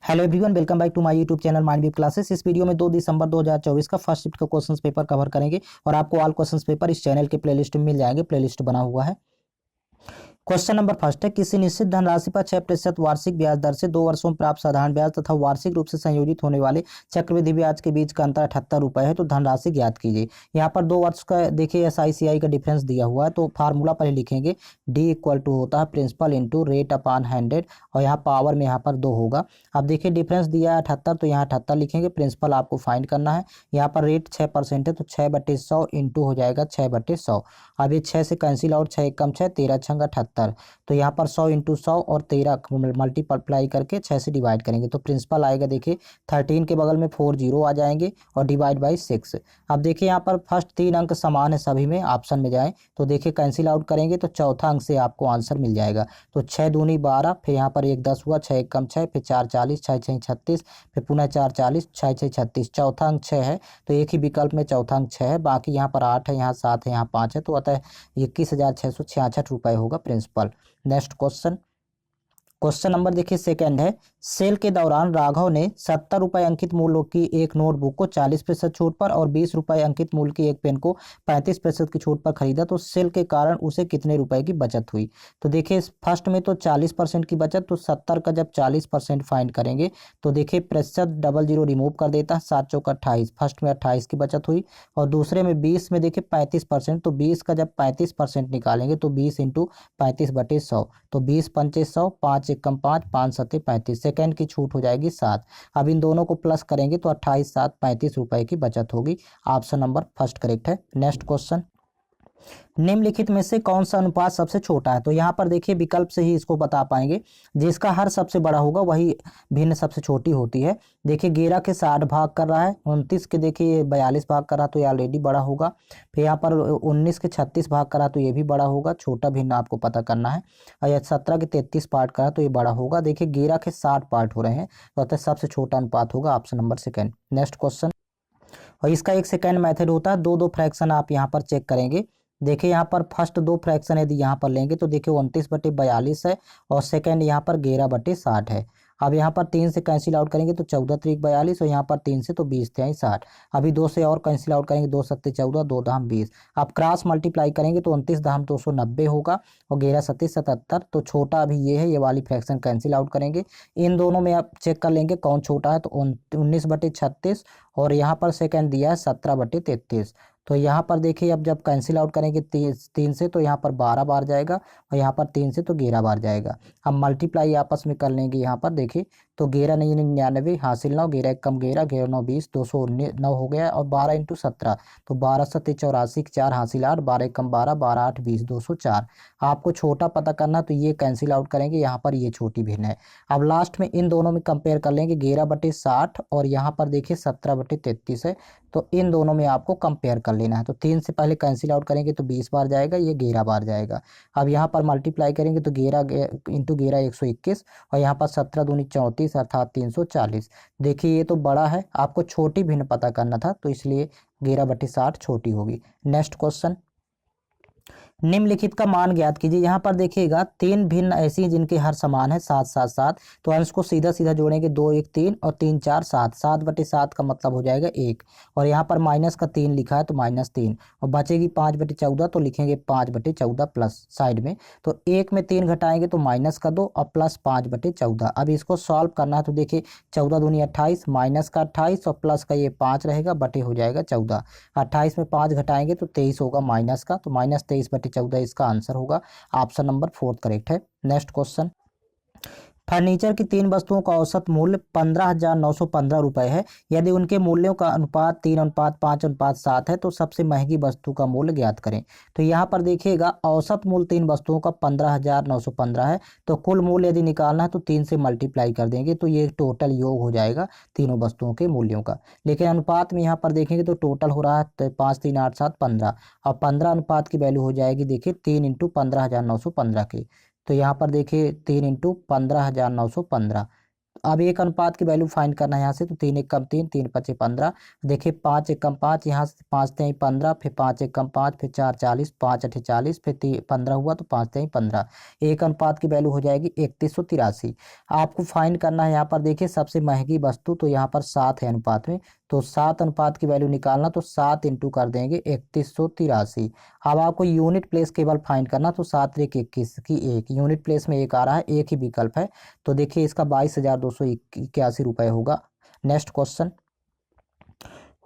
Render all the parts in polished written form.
Hello everyone, welcome back to my YouTube channel mind wave classes. इस video में 2 दिसंबर 2024 का फर्स्ट शिफ्ट का क्वेश्चंस पेपर कवर करेंगे और आपको ऑल क्वेश्चंस पेपर इस चैनल के प्लेलिस्ट में मिल जाएंगे। प्लेलिस्ट बना हुआ है। क्वेश्चन नंबर फर्स्ट है, किसी निश्चित धनराशि पर 6% वार्षिक ब्याज दर से 2 वर्षों में प्राप्त साधारण ब्याज तथा वार्षिक रूप से संयोजित होने वाले चक्रवृद्धि ब्याज के बीच का अंतर 78 रुपए है, तो धनराशि ज्ञात कीजिए। यहाँ पर 2 वर्ष का देखिए SICI का डिफरेंस दिया हुआ है, तो फार्मूला पहले लिखेंगे। D इक्वल टू होता है प्रिंसिपल इंटू रेट अपॉन 100 और यहाँ पावर में यहाँ पर 2 होगा। अब देखिए डिफरेंस दिया है 78, तो यहाँ 78 लिखेंगे। प्रिंसिपल आपको फाइंड करना है। यहाँ पर रेट 6% है, तो 6/100 इंटू हो जाएगा 6/100। अब ये 6 से कैंसिल आउट, 6 एक कम 6, 13 छंग 78। तो यहाँ पर 100 इंटू 100 और 13 मल्टीप्लाई करके 6 से डिवाइड करेंगे, तो प्रिंसिपल आएगा देखिए 13 के बगल में 4 जीरो आ जाएंगे और डिवाइड बाई 6। अब देखिए यहाँ पर फर्स्ट 3 अंक समान है सभी में, ऑप्शन में जाएं तो देखिए कैंसिल आउट करेंगे तो चौथा अंक से आपको आंसर मिल जाएगा। तो 6 दूनी 12, फिर यहाँ पर 1 10 हुआ, 6 एक कम 6, फिर 4 40, 6 6 36, फिर पुनः 4 40, 6 6 36। चौथा अंक 6 है, तो एक ही विकल्प में चौथा अंक 6 है। बाकी यहाँ पर 8 है, यहाँ 7 है, यहाँ 5 है, तो अतः 21,666 रुपये होगा प्रिंसिपल। नेक्स्ट क्वेश्चन नंबर देखिए सेकंड है, सेल के दौरान राघव ने 70 रुपये अंकित मूल्य की एक नोटबुक को 40% छूट पर और 20 रुपये अंकित मूल्य की एक पेन को 35% की छूट पर खरीदा, तो सेल के कारण उसे कितने रुपए की बचत हुई। तो देखिए फर्स्ट में तो 40% की बचत, तो 70 का जब 40% फाइंड करेंगे तो देखिए प्रतिशत डबल जीरो रिमूव कर देता है, 7 चौक 28, फर्स्ट में 28 की बचत हुई। और दूसरे में 20 में देखिए 35%, तो 20 का जब 35% निकालेंगे तो 20 इंटू 35/100, तो 20 पंचे 100, 5 एकम 5, 5 सत्ते 35, सेकेंड की छूट हो जाएगी 7। अब इन दोनों को प्लस करेंगे तो 28 7 35 रुपए की बचत होगी। ऑप्शन नंबर फर्स्ट करेक्ट है। नेक्स्ट क्वेश्चन, निम्नलिखित में से कौन सा अनुपात सबसे छोटा है। तो यहाँ पर देखिए विकल्प से ही इसको बता पाएंगे। जिसका हर सबसे बड़ा होगा वही भिन्न सबसे छोटी होती है। देखिए 11 के 60 भाग कर रहा है, 29 के देखिए 42 भाग कर रहा, तो ये ऑलरेडी बड़ा होगा। फिर यहाँ पर 19 के 36 भाग कर रहा, तो ये भी बड़ा होगा। छोटा भिन्न आपको पता करना है। और यह 17 के 33 पार्ट करा, तो ये बड़ा होगा। देखिए 11 के 60 पार्ट हो रहे हैं, तो अतः सबसे छोटा अनुपात होगा option number second. Next question, और इसका एक सेकेंड मेथड होता है, दो फ्रैक्शन आप यहाँ पर चेक करेंगे। देखिए यहाँ पर फर्स्ट 2 फ्रैक्शन यदि यहाँ पर लेंगे तो देखिए 29/42 है और सेकेंड यहाँ पर 11/60 है। अब यहाँ पर 3 से कैंसिल आउट करेंगे तो 14 त्रिक 42 और यहाँ पर 3 से तो 20 तिहाई 60। अभी 2 से और कैंसिल आउट करेंगे, 2 सत्ते 14, 2 दाम 20। अब क्रॉस मल्टीप्लाई करेंगे तो 29 दाम 290 होगा और 11 सत्ते 77। तो छोटा अभी ये है, ये वाली फ्रैक्शन कैंसिल आउट करेंगे। इन दोनों में आप चेक कर लेंगे कौन छोटा है, तो 19/36 और यहाँ पर सेकेंड दिया है 17/33। तो यहाँ पर देखिए अब जब कैंसिल आउट करेंगे 3 से तो यहाँ पर 12 बार जाएगा और यहाँ पर 3 से तो 11 बार जाएगा। अब मल्टीप्लाई आपस में कर लेंगे। यहाँ पर देखिए तो 11 नहीं 99 हासिल 9, 11 कम 11, 11 9 20, 219 हो गया और 12 इंटू 17, तो 12 सत्ते 84, 4 हासिल 8, 12 कम 12, 12 8 20, 204। आपको छोटा पता करना, तो ये कैंसिल आउट करेंगे, यहाँ पर ये छोटी भिन्न है। अब लास्ट में इन दोनों में कंपेयर कर लेंगे, 11/60 और यहाँ पर देखिए 17/33 है। तो इन दोनों में आपको कंपेयर कर लेना है। तो 3 से पहले कैंसिल आउट करेंगे तो 20 बार जाएगा, ये 11 बार जाएगा। अब यहाँ पर मल्टीप्लाई करेंगे तो 11 इंटू 11 121 और यहाँ पर 17 दूनी 34 अर्थात 340। देखिए ये तो बड़ा है, आपको छोटी भिन्न पता करना था, तो इसलिए 11/60 छोटी होगी। नेक्स्ट क्वेश्चन, निम्नलिखित का मान ज्ञात कीजिए। यहाँ पर देखिएगा 3 भिन्न ऐसी जिनके हर समान है 7 7 7, तो अंश को सीधा सीधा जोड़ेंगे, 2 1 3 और 3 4 7, 7/7 का मतलब हो जाएगा 1। और यहाँ पर माइनस का 3 लिखा है तो -3 और बचेगी 5/14, तो लिखेंगे 5/14 प्लस साइड में। तो 1 में 3 घटाएंगे तो माइनस का 2 और प्लस 5/14। अब इसको सॉल्व करना है, तो देखिए 14 दूनी 28, माइनस का 28 और प्लस का ये 5 रहेगा, बटे हो जाएगा 14। 28 में 5 घटाएंगे तो 23 होगा माइनस का, तो -23/14 इसका आंसर होगा। ऑप्शन नंबर फोर्थ करेक्ट है। नेक्स्ट क्वेश्चन, फर्नीचर की 3 वस्तुओं का औसत मूल्य 15,915 रुपये है। यदि उनके मूल्यों का अनुपात 3:5:7 है तो सबसे महंगी वस्तु का मूल्य ज्ञात करें। तो यहाँ पर देखिएगा औसत मूल्य 3 वस्तुओं का 15,915 है, तो कुल मूल्य यदि निकालना है तो 3 से मल्टीप्लाई कर देंगे, तो ये टोटल योग हो जाएगा तीनों वस्तुओं के मूल्यों का। लेकिन अनुपात में यहाँ पर देखेंगे तो टोटल हो रहा है 5 3 8 7 15 और 15 अनुपात की वैल्यू हो जाएगी देखिए 3 इंटू 15,915 की। तो यहाँ पर देखिए 3 इंटू 15,915 अब एक अनुपात की वैल्यू फाइंड करना है यहाँ से, तो 3 एक कम 3, 3 पचे 15। देखिए 5 एक कम 5, यहाँ से 5 तेई 15, फिर 5 एक कम 5, फिर 4 40, 5 अठे 40, फिर 15 हुआ तो 5 तेई 15। एक अनुपात की वैल्यू हो जाएगी 3183। आपको फाइंड करना है यहाँ पर, देखिए सबसे महंगी वस्तु तो यहाँ पर 7 है अनुपात में, तो 7 अनुपात की वैल्यू निकालना, तो 7 इंटू कर देंगे 3183। अब आपको यूनिट प्लेस केवल फाइंड करना, तो 7 एक 21 की 1 यूनिट प्लेस में एक आ रहा है, एक ही विकल्प है, तो देखिए इसका 22,281 रुपये होगा। नेक्स्ट क्वेश्चन,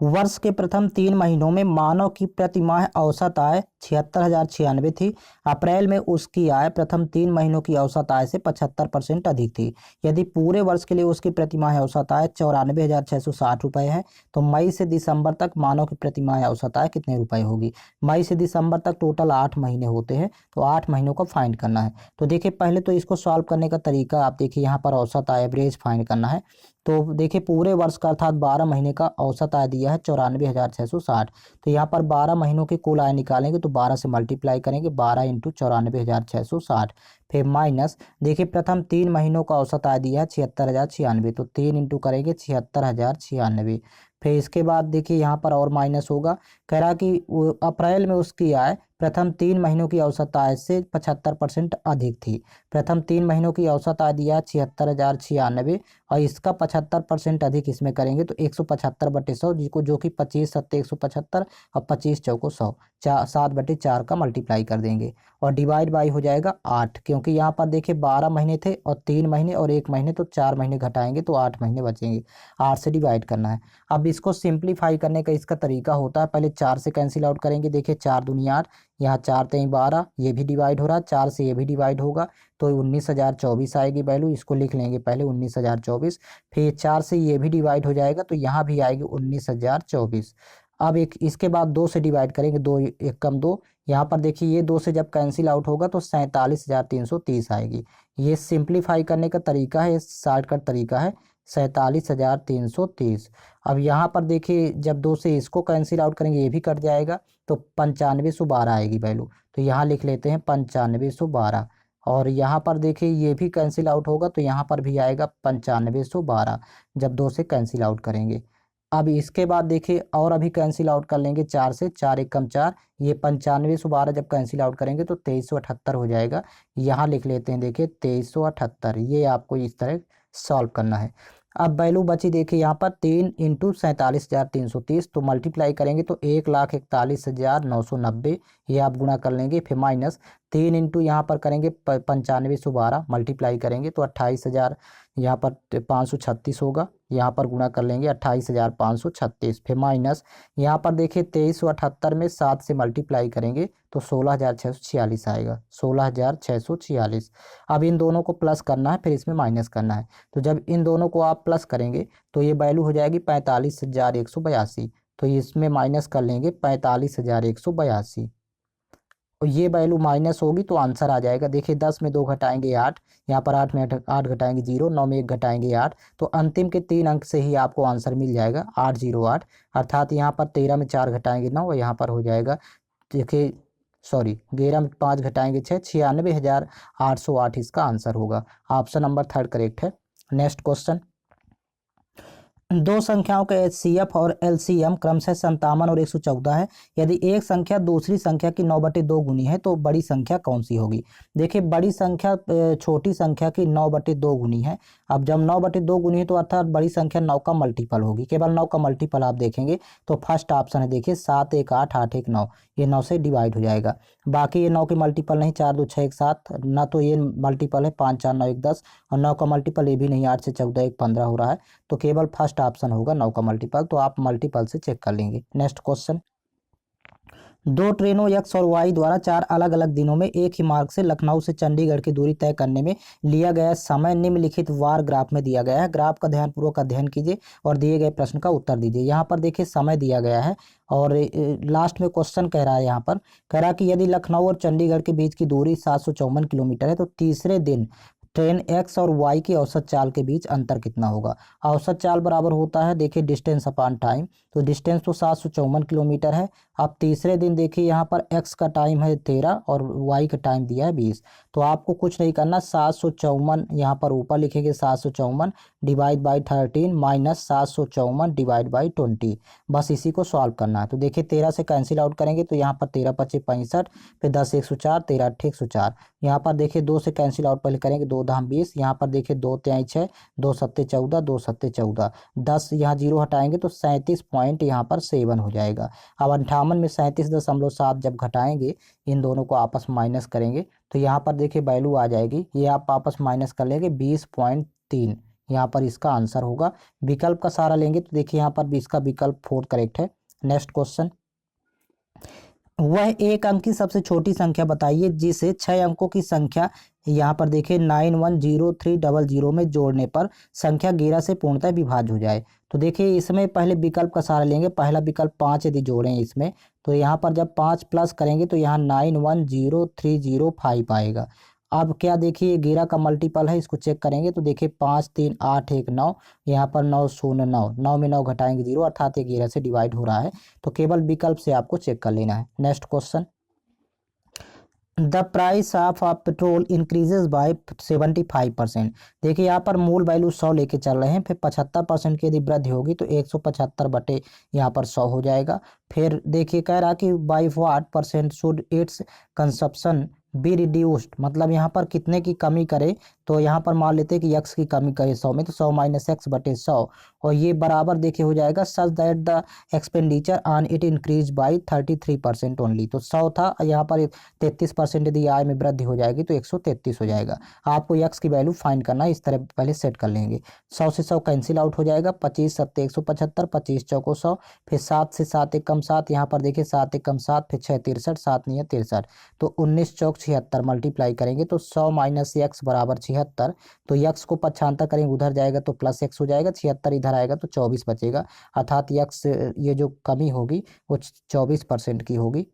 वर्ष के प्रथम 3 महीनों में मानव की प्रति माह औसत आय 76,096 थी। अप्रैल में उसकी आय प्रथम 3 महीनों की औसत आय से 75% अधिक थी। यदि पूरे वर्ष के लिए उसकी प्रति माह औसत आय 94,660 रुपये है, तो मई से दिसंबर तक मानव की प्रति माह औसत आय कितने रुपए होगी। मई से दिसंबर तक टोटल 8 महीने होते हैं, तो 8 महीनों को फाइंड करना है। तो देखिए पहले तो इसको सॉल्व करने का तरीका आप देखिए, यहाँ पर औसत आय एवरेज फाइंड करना है। तो देखिए पूरे वर्ष का अर्थात 12 महीने का औसत आय दिया है 94,660, तो यहाँ पर 12 महीनों की कुल आय निकालेंगे, तो 12 से मल्टीप्लाई करेंगे, 12 इंटू 94,660, फिर माइनस देखिए प्रथम 3 महीनों का औसत आय दिया है 76,096, तो 3 इंटू करेंगे 76,096। फिर इसके बाद देखिए यहाँ पर और माइनस होगा, कह रहा कि अप्रैल में उसकी आय प्रथम 3 महीनों की औसत आय से 75% अधिक थी। प्रथम 3 महीनों की औसत आय दिया 76,096, और इसका 75% अधिक इसमें करेंगे, तो 175/100, जिसको जो कि 25 सत्ते 175 और 25 चौको 100, 7/4 का मल्टीप्लाई कर देंगे, और डिवाइड बाई हो जाएगा 8, क्योंकि यहाँ पर देखिए 12 महीने थे और 3 महीने और 1 महीने, तो 4 महीने घटाएंगे तो 8 महीने बचेंगे। 8 से डिवाइड करना है। अब इसको सिंप्लीफाई करने का इसका तरीका होता है, पहले 4 से कैंसिल आउट करेंगे, देखिए 4 दूनी 8, यहाँ 4 तेई 12, ये भी डिवाइड हो रहा है, 4 से ये भी डिवाइड होगा, तो 19,024 आएगी वैल्यू, इसको लिख लेंगे पहले 19,024। फिर 4 से ये भी डिवाइड हो जाएगा, तो यहाँ भी आएगी 19,024। अब एक इसके बाद 2 से डिवाइड करेंगे, 2 एक कम 2, यहाँ पर देखिए ये 2 से जब कैंसिल आउट होगा तो 47,330 आएगी। ये सिंप्लीफाई करने का तरीका है, शॉर्टकट तरीका है, 47,330। अब यहाँ पर देखिए जब 2 से इसको कैंसिल आउट करेंगे, ये भी कट जाएगा, तो 9512 आएगी वैल्यू, तो यहाँ लिख लेते हैं 9512। और यहाँ पर देखिए ये भी कैंसिल आउट होगा, तो यहाँ पर भी आएगा 9512 जब 2 से कैंसिल आउट करेंगे। अब इसके बाद देखिए और अभी कैंसिल आउट कर लेंगे 4 से, 4 एक कम 4, ये 9512 जब कैंसिल आउट करेंगे तो 2378 हो जाएगा। यहाँ लिख लेते हैं देखिए 2378, ये आपको इस तरह सॉल्व करना है। अब वैल्यू बची देखिए यहाँ पर 3 इंटू 47,330, तो मल्टीप्लाई करेंगे तो 1,41,990, ये आप गुणा कर लेंगे, फिर माइनस 3 इंटू यहाँ पर करेंगे 9512, मल्टीप्लाई करेंगे तो 28,000 यहाँ पर 536 होगा, यहाँ पर गुणा कर लेंगे 28,536, फिर माइनस यहाँ पर देखिए 2378 में 7 से मल्टीप्लाई करेंगे तो 16,646 आएगा, 16,646। अब इन दोनों को प्लस करना है, फिर इसमें माइनस करना है, तो जब इन दोनों को आप प्लस करेंगे तो ये वैल्यू हो जाएगी 45,182, तो इसमें माइनस कर लेंगे 45,182, और ये वैल्यू माइनस होगी तो आंसर आ जाएगा। देखिए 10 में 2 घटाएंगे 8, यहाँ पर 8 में 8 घटाएंगे 0, 9 में 1 घटाएंगे 8, तो अंतिम के 3 अंक से ही आपको आंसर मिल जाएगा 808, अर्थात यहाँ पर 13 में 4 घटाएंगे 9, और यहाँ पर हो जाएगा देखिए 11 में 5 घटाएंगे 6, 96,808 इसका आंसर होगा। ऑप्शन नंबर 3 करेक्ट है। नेक्स्ट क्वेश्चन, दो संख्याओं के HCF और LCM क्रमशः 57 और 114 है। यदि एक संख्या दूसरी संख्या की 9/2 गुनी है तो बड़ी संख्या कौन सी होगी। देखिए बड़ी संख्या छोटी संख्या की 9/2 गुनी है। अब जब 9/2 गुनी है तो अर्थात बड़ी संख्या 9 का मल्टीपल होगी। केवल 9 का मल्टीपल आप देखेंगे तो फर्स्ट ऑप्शन है, देखिए 7 1 8 8 1 9, ये 9 से डिवाइड हो जाएगा। बाकी ये 9 के मल्टीपल नहीं, 4 2 6 1 7, ना तो ये मल्टीपल है 5 4 9 1 10, और 9 का मल्टीपल ये भी नहीं, 8 से 14 1 15 हो रहा है, तो केवल फर्स्ट ऑप्शन होगा 9 का मल्टीपल, तो आप मल्टीपल से चेक कर लेंगे। नेक्स्ट क्वेश्चन, दो ट्रेनों X और Y द्वारा 4 अलग अलग दिनों में एक ही मार्ग से लखनऊ से चंडीगढ़ की दूरी तय करने में लिया गया समय निम्नलिखित वार ग्राफ में दिया गया है। ग्राफ का ध्यानपूर्वक अध्ययन कीजिए और दिए गए प्रश्न का उत्तर दीजिए। यहाँ पर देखिए समय दिया गया है और लास्ट में क्वेश्चन कह रहा है, यहाँ पर कह रहा है कि यदि लखनऊ और चंडीगढ़ के बीच की दूरी 754 किलोमीटर है तो तीसरे दिन ट्रेन X और Y की औसत चाल के बीच अंतर कितना होगा। औसत चाल बराबर होता है देखिए डिस्टेंस अपॉन टाइम, तो डिस्टेंस तो 754 किलोमीटर है, अब तीसरे दिन देखिए यहाँ पर x का टाइम है 13 और y का टाइम दिया है 20। तो आपको कुछ नहीं करना, 754 यहाँ पर ऊपर लिखेंगे, 754 divide by 13 minus 754 divide by 20। बस इसी को सॉल्व करना है। तो देखिए 13 से कैंसिल आउट करेंगे तो यहाँ पर 13 पच्चीस 65, फिर 10 104, 13 8 104। यहाँ पर देखिए 2 से कैंसिल आउट पहले करेंगे, 2 धाम 20, यहाँ पर देखिए 2 त्याई 6, 2 सत्ते 14, 2 सत्ते 14, 10 यहाँ जीरो हटाएंगे तो 37 पॉइंट यहाँ पर 7 हो जाएगा। अब 58 में 37.7 जब घटाएंगे, इन दोनों को आपस में माइनस करेंगे तो यहाँ पर देखिए वैल्यू आ जाएगी, ये आप आपस माइनस कर लेंगे 20.3। यहाँ पर इसका आंसर होगा। विकल्प का सहारा लेंगे तो देखिए यहाँ पर इसका विकल्प 4 करेक्ट है। नेक्स्ट क्वेश्चन, वह एक अंक की सबसे छोटी संख्या बताइए जिसे 6 अंकों की संख्या यहाँ पर देखिए 910300 में जोड़ने पर संख्या 11 से पूर्णतः विभाज्य हो जाए। तो देखिए इसमें पहले विकल्प का सहारा लेंगे, पहला विकल्प 5 यदि जोड़ें इसमें तो यहाँ पर जब 5 प्लस करेंगे तो यहाँ 910305 आएगा। अब क्या देखिए 11 का मल्टीपल है, इसको चेक करेंगे तो देखिए 5 3 8 1 9, यहाँ पर 9 0 9, 9 में 9 घटाएंगे 0, अर्थात ये 11 से डिवाइड हो रहा है। तो केवल विकल्प से आपको चेक कर लेना है। Next question, the price of petrol increases by 75%। देखिए यहाँ पर मूल वैल्यू 100 लेके चल रहे हैं, फिर 75% की यदि वृद्धि होगी तो 175 बटे यहाँ पर 100 हो जाएगा। फिर देखिए कह रहा कि by what percent should it's consumption be reduced, मतलब यहाँ पर कितने की कमी करे, तो यहाँ पर मान लेते हैं कि x की कमी करे 100 में, तो 100 माइनस एक्स बटे 100, और ये बराबर देखिए हो जाएगा such that the expenditure on it increase by 33% only. तो 100 था, यहाँ पर 33% यदि आय में वृद्धि हो जाएगी तो 133 हो जाएगा। आपको x की वैल्यू फाइंड करना है, इस तरह पहले सेट कर लेंगे। 100 से 100 कैंसिल आउट हो जाएगा, 25 सत्ते 175, 25 चौको 100, फिर 7 से 7 एक कम 7, यहाँ पर देखिए 7 एक कम 7, फिर 6 63, 7 नहीं 63, तो 19 चौक 76 मल्टीप्लाई करेंगे तो 100 माइनस एक्स बराबर 76। तो यक्स को पक्षांतर करेंगे, उधर जाएगा तो प्लस एक्स हो जाएगा, 76 इधर आएगा तो 24 बचेगा, अर्थात यक्स ये जो कमी होगी वो 24% की होगी।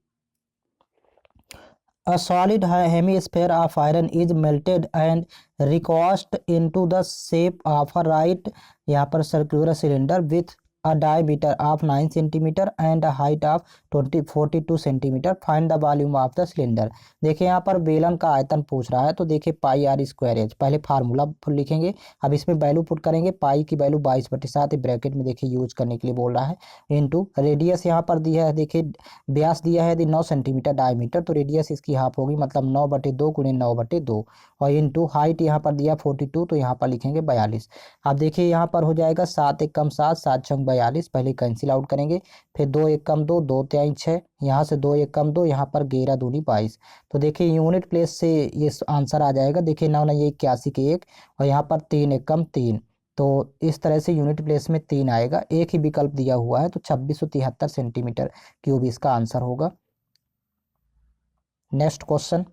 A solid hemisphere of iron is melted and recast into the shape of a right यहाँ पर circular cylinder with a diameter of 9 cm and a height of 42 cm. Find the volume of the cylinder। देखिए यहाँ पर बेलन का आयतन पूछ रहा है, तो देखिए पाई आर स्क्वायर एच, पहले फार्मूला लिखेंगे, अब इसमें वैल्यू पुट करेंगे, पाई की वैल्यू 22/7 ब्रैकेट में देखिए यूज करने के लिए बोल रहा है, इनटू रेडियस यहाँ पर दिया है, देखिए व्यास दिया है यदि 9 सेंटीमीटर डायमीटर, तो रेडियस इसकी हाफ होगी, मतलब 9/2 गुणे 9/2, और इनटू हाइट यहाँ पर दिया 42, तो यहाँ पर लिखेंगे 42। अब देखिए यहाँ पर हो जाएगा 7 एक कम 7, 7 छंग 42, पहले कैंसिल आउट करेंगे, फिर 2 एक कम 2, 2 त्याई 6, यहाँ से 2 एक कम 2, यहाँ पर 11 दूनी 22। तो देखिए यूनिट प्लेस से ये आंसर आ जाएगा, देखिए 9 9 81 के 1, और यहाँ पर 3 एक कम 3, तो इस तरह से यूनिट प्लेस में 3 आएगा, एक ही विकल्प दिया हुआ है, तो 2673 सेंटीमीटर क्यूब इसका आंसर होगा। नेक्स्ट क्वेश्चन,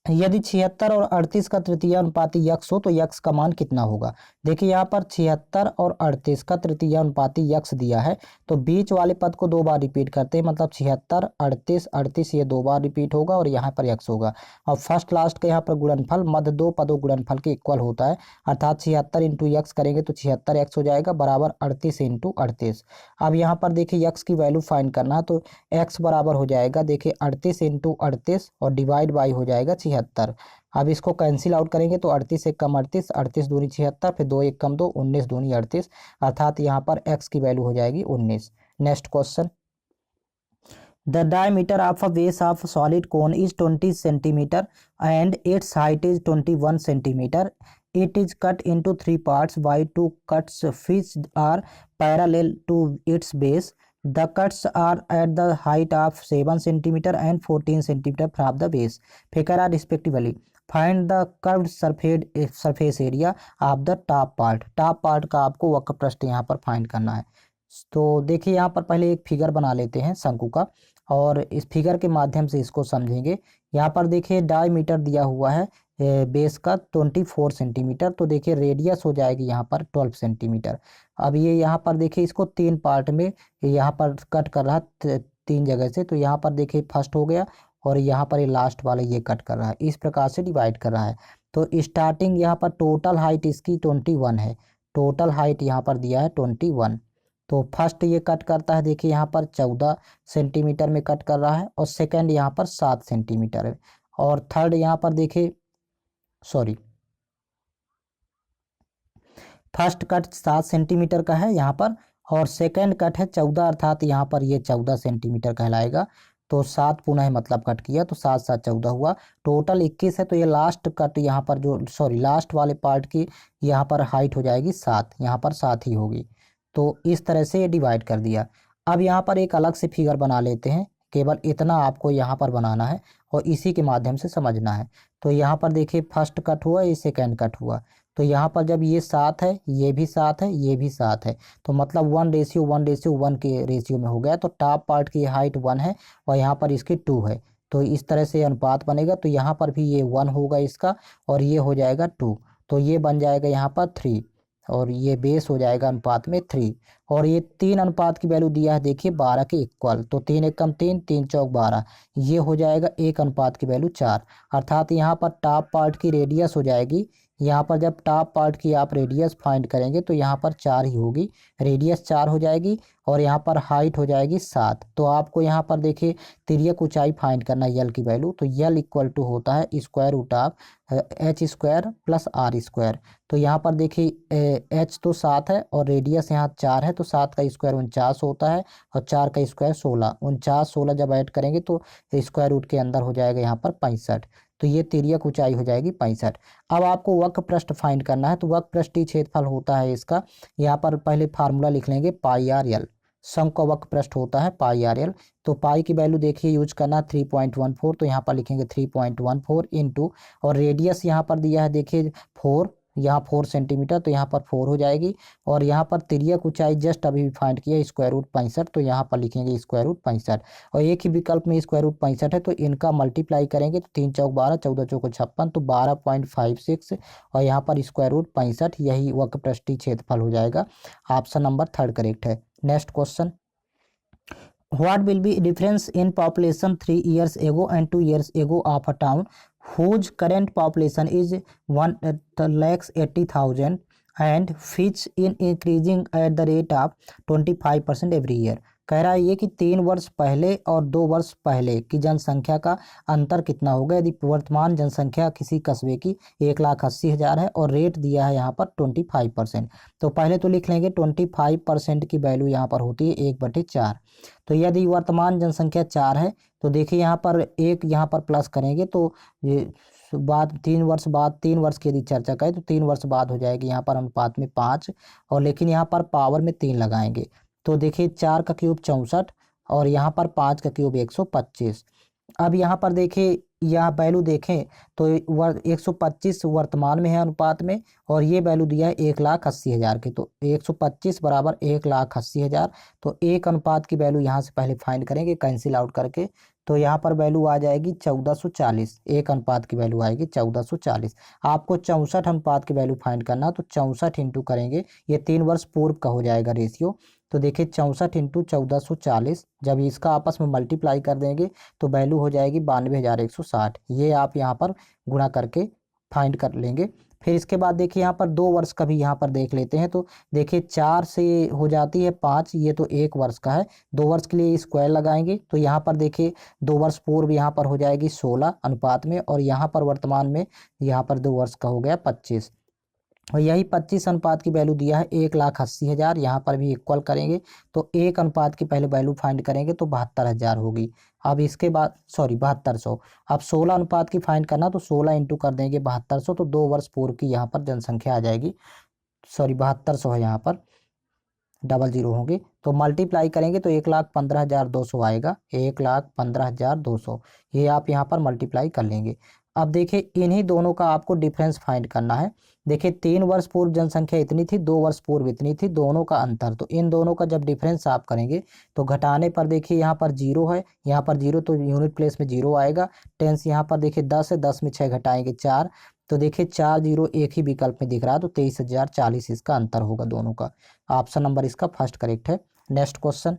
यदि 76 और 38 का तृतीय अनुपाती यक्स हो तो यक्स का मान कितना होगा। देखिए यहाँ पर 76 और 38 का तृतीय अनुपाती यक्स दिया है, तो बीच वाले पद को 2 बार रिपीट करते हैं, मतलब 76 38 38 ये 2 बार रिपीट होगा और यहाँ पर यक्स होगा, और फर्स्ट लास्ट का यहाँ पर गुणनफल मध्य 2 पदों गुणनफल के इक्वल होता है, अर्थात 76 इंटू यक्स करेंगे तो 76 एक्स हो जाएगा बराबर 38 इंटू 38। अब यहाँ पर देखिए यक्स की वैल्यू फाइंड करना है, तो एक्स बराबर हो जाएगा देखिए 38 इंटू 38 और डिवाइड बाई हो जाएगा 76। अब इसको कैंसिल आउट करेंगे तो 38 एक कम 38, 38 दूनी 76, फिर 2 एक कम 2, 19 दूनी 38, अर्थात यहाँ पर x की वैल्यू हो जाएगी 19। Next question, the diameter of a base of solid cone is 20 centimetre and it's height is 21 centimetre. It is cut into 3 parts by 2 cuts which are parallel to its base. The cuts are at the height of 7 cm and 14 cm from the base. Figure are respectively. Find the curved surface area of the top part. Top part का आपको वक्र पृष्ठ यहाँ पर find करना है। तो देखिए यहाँ पर पहले एक फिगर बना लेते हैं शंकु का, और इस फिगर के माध्यम से इसको समझेंगे। यहाँ पर देखिए डायमीटर दिया हुआ है बेस का 24 सेंटीमीटर, तो देखिए रेडियस हो जाएगी यहाँ पर 12 सेंटीमीटर। अब ये यहाँ पर देखिए इसको 3 पार्ट में यहाँ पर कट कर रहा है 3 जगह से, तो यहाँ पर देखिए फर्स्ट हो गया और यहाँ पर ये लास्ट वाला ये कट कर रहा है, इस प्रकार से डिवाइड कर रहा है। तो स्टार्टिंग यहाँ पर टोटल हाइट इसकी 21 है, टोटल हाइट यहाँ पर दिया है 21, तो फर्स्ट ये कट करता है, देखिए यहाँ पर 14 सेंटीमीटर में कट कर रहा है, और सेकंड यहाँ पर 7 सेंटीमीटर है, और थर्ड यहाँ पर देखिए सॉरी फर्स्ट कट 7 सेंटीमीटर का है यहाँ पर, और सेकंड कट है 14, अर्थात यहाँ पर ये 14 सेंटीमीटर कहलाएगा। तो 7 पुनः मतलब कट किया तो 7 7 14 हुआ, टोटल 21 है। तो ये लास्ट कट यहाँ पर जो लास्ट वाले पार्ट की यहाँ पर हाइट हो जाएगी 7, यहाँ पर 7 ही होगी। तो इस तरह से ये डिवाइड कर दिया। अब यहाँ पर एक अलग से फिगर बना लेते हैं, केवल इतना आपको यहाँ पर बनाना है और इसी के माध्यम से समझना है। तो यहाँ पर देखिए फर्स्ट कट हुआ, ये सेकेंड कट हुआ, तो यहाँ पर जब ये 7 है, ये भी 7 है, ये भी 7 है, तो मतलब 1:1:1 के रेशियो में हो गया। तो टॉप पार्ट की हाइट 1 है और यहाँ पर इसकी 2 है, तो इस तरह से अनुपात बनेगा। तो यहाँ पर भी ये 1 होगा इसका, और ये हो जाएगा 2, तो ये बन जाएगा यहाँ पर 3, और ये बेस हो जाएगा अनुपात में 3। और ये 3 अनुपात की वैल्यू दिया है देखिए 12 के इक्वल, तो 3 एकम 3, 3 चौक 12, ये हो जाएगा 1 अनुपात की वैल्यू 4। अर्थात यहाँ पर टॉप पार्ट की रेडियस हो जाएगी, यहाँ पर जब टॉप पार्ट की आप रेडियस फाइंड करेंगे तो यहाँ पर 4 ही होगी, रेडियस 4 हो जाएगी, और यहाँ पर हाइट हो जाएगी 7। तो आपको यहाँ पर देखिए तिर्यक ऊंचाई फाइंड करना है यल की वैल्यू, तो यल इक्वल टू होता है square root of H square plus R square. तो यहाँ पर देखिए एच तो 7 है और रेडियस यहाँ 4 है, तो 7 का स्क्वायर 49 होता है, और 4 का स्क्वायर 16, 49 16 जब ऐड करेंगे तो स्क्वायर रूट के अंदर हो जाएगा यहाँ पर 65। तो ये तिर्यक ऊंचाई हो जाएगी 65। अब आपको वक्र पृष्ठ फाइंड करना है, तो वक्र पृष्ठीय क्षेत्रफल होता है इसका, यहाँ पर पहले फार्मूला लिख लेंगे पाई आर एल, शंकु का वक्र पृष्ठ होता है पाई आर एल। तो पाई की वैल्यू देखिए यूज करना 3.14, तो यहाँ पर लिखेंगे 3.14 इंटू, और रेडियस यहाँ पर दिया है देखिए 4, यहाँ 4 सेंटीमीटर, तो यहाँ पर 4 हो जाएगी, और यहाँ पर तिर्यक ऊंचाई जस्ट अभी भी फाइंड किया स्क्वायर रूट 65, तो यहाँ पर लिखेंगे स्क्वायर रूट 65, और एक ही विकल्प में स्क्वायर रूट 65 है, तो इनका मल्टीप्लाई करेंगे तो 3 चौक 12, 14 चौक 56, तो 12.56, और यहाँ पर स्क्वायर रूट 65, यही वक्र पृष्ठीय क्षेत्रफल हो जाएगा। ऑप्शन नंबर 3 करेक्ट है। Next question, what will be difference in population 3 years ago and 2 years ago of a town whose current population is 1,80,000 and which in increasing at the rate of 25% every year। कह रहा है ये कि 3 वर्ष पहले और 2 वर्ष पहले की जनसंख्या का अंतर कितना होगा यदि वर्तमान जनसंख्या किसी कस्बे की 1,80,000 है और रेट दिया है यहाँ पर 25%। तो पहले तो लिख लेंगे 25% की वैल्यू यहाँ पर होती है 1/4। तो यदि वर्तमान जनसंख्या 4 है, तो देखिए यहाँ पर एक यहाँ पर प्लस करेंगे, तो ये बाद 3 वर्ष बाद, 3 वर्ष की यदि चर्चा करें तो 3 वर्ष बाद हो जाएगी यहाँ पर अनुपात में 5, और लेकिन यहाँ पर पावर में 3 लगाएंगे। तो देखिए 4 का क्यूब 64, और यहाँ पर 5 का क्यूब 125। अब यहाँ पर देखिए यहाँ वैल्यू देखें तो 125 वर्तमान में है अनुपात में, और ये वैल्यू दिया है 1,80,000 की, तो 125 बराबर 1,80,000। तो 1 अनुपात की वैल्यू यहाँ से पहले फाइंड करेंगे कैंसिल आउट करके, तो यहाँ पर वैल्यू आ जाएगी 1440, 1 अनुपात की वैल्यू आएगी 1440। आपको 64 अनुपात की वैल्यू फाइंड करना, तो 64 इंटू करेंगे, ये 3 वर्ष पूर्व का हो जाएगा रेशियो। तो देखिए 64 इंटू 1440, जब इसका आपस में मल्टीप्लाई कर देंगे तो वैल्यू हो जाएगी 92,160। ये आप यहाँ पर गुणा करके फाइंड कर लेंगे। फिर इसके बाद देखिए यहाँ पर 2 वर्ष का भी यहाँ पर देख लेते हैं, तो देखिए 4 से हो जाती है 5, ये तो 1 वर्ष का है, 2 वर्ष के लिए स्क्वायर लगाएंगे, तो यहाँ पर देखिए 2 वर्ष पूर्व यहाँ पर हो जाएगी 16 अनुपात में, और यहाँ पर वर्तमान में यहाँ पर 2 वर्ष का हो गया 25, और यही 25 अनुपात की वैल्यू दिया है 1,80,000, यहाँ पर भी इक्वल करेंगे, तो 1 अनुपात की पहले वैल्यू फाइंड करेंगे तो 72,000 होगी। अब इसके बाद 7200, अब 16 अनुपात की फाइंड करना, तो 16 इंटू कर देंगे 7200, तो 2 वर्ष पूर्व की यहाँ पर जनसंख्या आ जाएगी, 7200 है यहाँ पर, 00 होंगे, तो मल्टीप्लाई करेंगे तो 1,15,200 आएगा, 1,15,200, ये आप यहाँ पर मल्टीप्लाई कर लेंगे। अब देखिए इन्हीं दोनों का आपको डिफरेंस फाइंड करना है। देखिए 3 वर्ष पूर्व जनसंख्या इतनी थी, 2 वर्ष पूर्व इतनी थी, दोनों का अंतर, तो इन दोनों का जब डिफरेंस आप करेंगे तो घटाने पर देखिए यहाँ पर 0 है, यहाँ पर 0, तो यूनिट प्लेस में 0 आएगा। टेंस यहाँ पर देखिए 10 है, 10 में 6 घटाएंगे 4, तो देखिए 4 0 एक ही विकल्प में दिख रहा है, तो 23,040 इसका अंतर होगा दोनों का। ऑप्शन नंबर इसका फर्स्ट करेक्ट है। नेक्स्ट क्वेश्चन,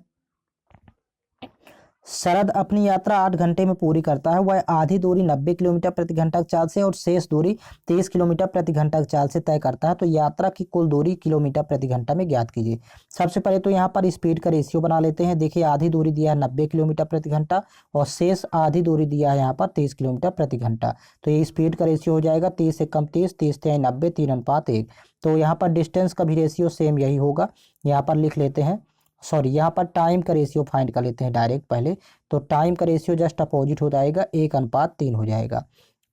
शरद अपनी यात्रा 8 घंटे में पूरी करता है। वह आधी दूरी 90 किलोमीटर प्रति घंटा की चाल से और शेष दूरी 30 किलोमीटर प्रति घंटा की चाल से तय करता है। तो यात्रा की कुल दूरी किलोमीटर प्रति घंटा में ज्ञात कीजिए। सबसे पहले तो यहाँ पर स्पीड का रेशियो बना लेते हैं। देखिए आधी दूरी दिया है 90 किलोमीटर प्रति घंटा और शेष आधी दूरी दिया है यहाँ पर 30 किलोमीटर प्रति घंटा। तो ये स्पीड का रेशियो हो जाएगा 30 से कम 30, 30 से 90, 3:1। तो यहाँ पर डिस्टेंस का भी रेशियो सेम यही होगा। यहाँ पर लिख लेते हैं, सॉरी यहाँ पर टाइम का रेशियो फाइंड कर लेते हैं डायरेक्ट पहले। तो टाइम का रेशियो जस्ट अपोजिट हो जाएगा, 1:3 हो जाएगा।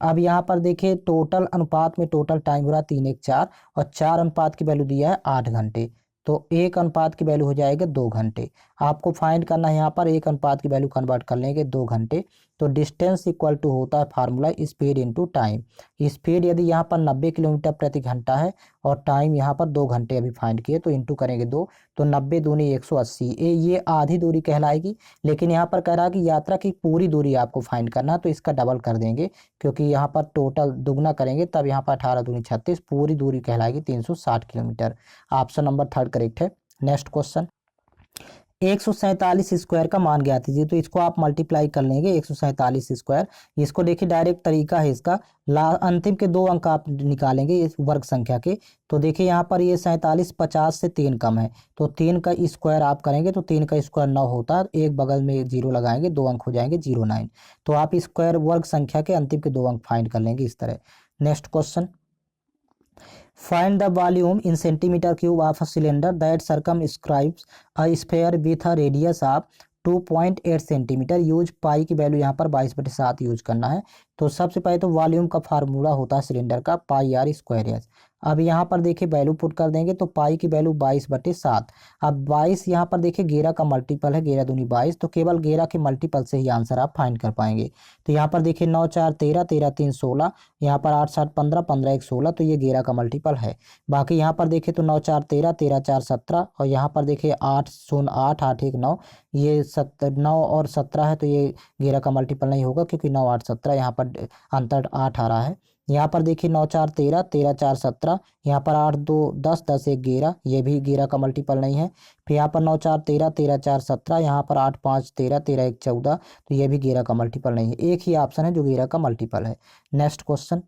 अब यहाँ पर देखिए टोटल अनुपात में टोटल टाइम हो रहा है 3:4 और 4 अनुपात की वैल्यू दिया है 8 घंटे। तो 1 अनुपात की वैल्यू हो जाएगा 2 घंटे। आपको फाइंड करना है यहाँ पर 1 अनुपात की वैल्यू कन्वर्ट कर लेंगे 2 घंटे। तो डिस्टेंस इक्वल टू होता है formula speed into time. Speed यदि यहाँ पर 90 किलोमीटर प्रति घंटा है और टाइम यहाँ पर 2 घंटे अभी फाइंड किए, तो इंटू करेंगे 2, तो 90 दूनी 180। ये आधी दूरी कहलाएगी। लेकिन यहाँ पर कह रहा है कि यात्रा की पूरी दूरी आपको फाइंड करना है, तो इसका डबल कर देंगे क्योंकि यहाँ पर टोटल दुगना करेंगे तब यहाँ पर 18 दूनी 36, पूरी दूरी कहलाएगी 360 किलोमीटर। ऑप्शन नंबर 3 करेक्ट है। नेक्स्ट क्वेश्चन, 147 स्क्वायर का मान ज्ञात कीजिए। तो इसको आप मल्टीप्लाई कर लेंगे 147 स्क्वायर। इसको देखिए डायरेक्ट तरीका है इसका, अंतिम के 2 अंक आप निकालेंगे इस वर्ग संख्या के। तो देखिए यहाँ पर ये 47 50 से 3 कम है, तो 3 का स्क्वायर आप करेंगे तो 3 का स्क्वायर 9 होता है। एक बगल में 0 लगाएंगे, 2 अंक हो जाएंगे 09। तो आप स्क्वायर वर्ग संख्या के अंतिम के 2 अंक फाइंड कर लेंगे इस तरह। Next question, find the volume in centimeter cube of a cylinder that circumscribes a sphere with a radius of 2.8 centimetre. Use pi की वैल्यू यहाँ पर 22/7 यूज करना है। तो सबसे पहले तो वॉल्यूम का फार्मूला होता है सिलेंडर का πr²। अब यहाँ पर देखिए वैल्यू पुट कर देंगे तो पाई की वैल्यू 22/7। अब 22 यहाँ पर देखिए 11 का मल्टीपल है, 11 दूनी 22, तो केवल 11 के मल्टीपल से ही आंसर आप फाइंड कर पाएंगे। तो यहाँ पर देखिए 9 4 13, 13 3 16, यहाँ पर 8 7 15, 15 1 16, तो ये 11 का मल्टीपल है। बाकी यहाँ पर देखिए तो 9 4 13, 13 4 17, और यहाँ पर देखिए 8 0 8 8 1 9, ये 9 और 17 है, तो ये 11 का मल्टीपल नहीं होगा क्योंकि 9 8 17 यहाँ पर अंतर 8 आ रहा है। यहाँ पर देखिए 9 4 13, 13 4 17, यहाँ पर 8 2 10, 10 1 11, ये भी 11 का मल्टीपल नहीं है। फिर यहाँ पर 9 4 13, 13 4 17, यहाँ पर 8 5 13, 13 1 14, तो ये भी 11 का मल्टीपल नहीं है। एक ही ऑप्शन है जो 11 का मल्टीपल है। Next question,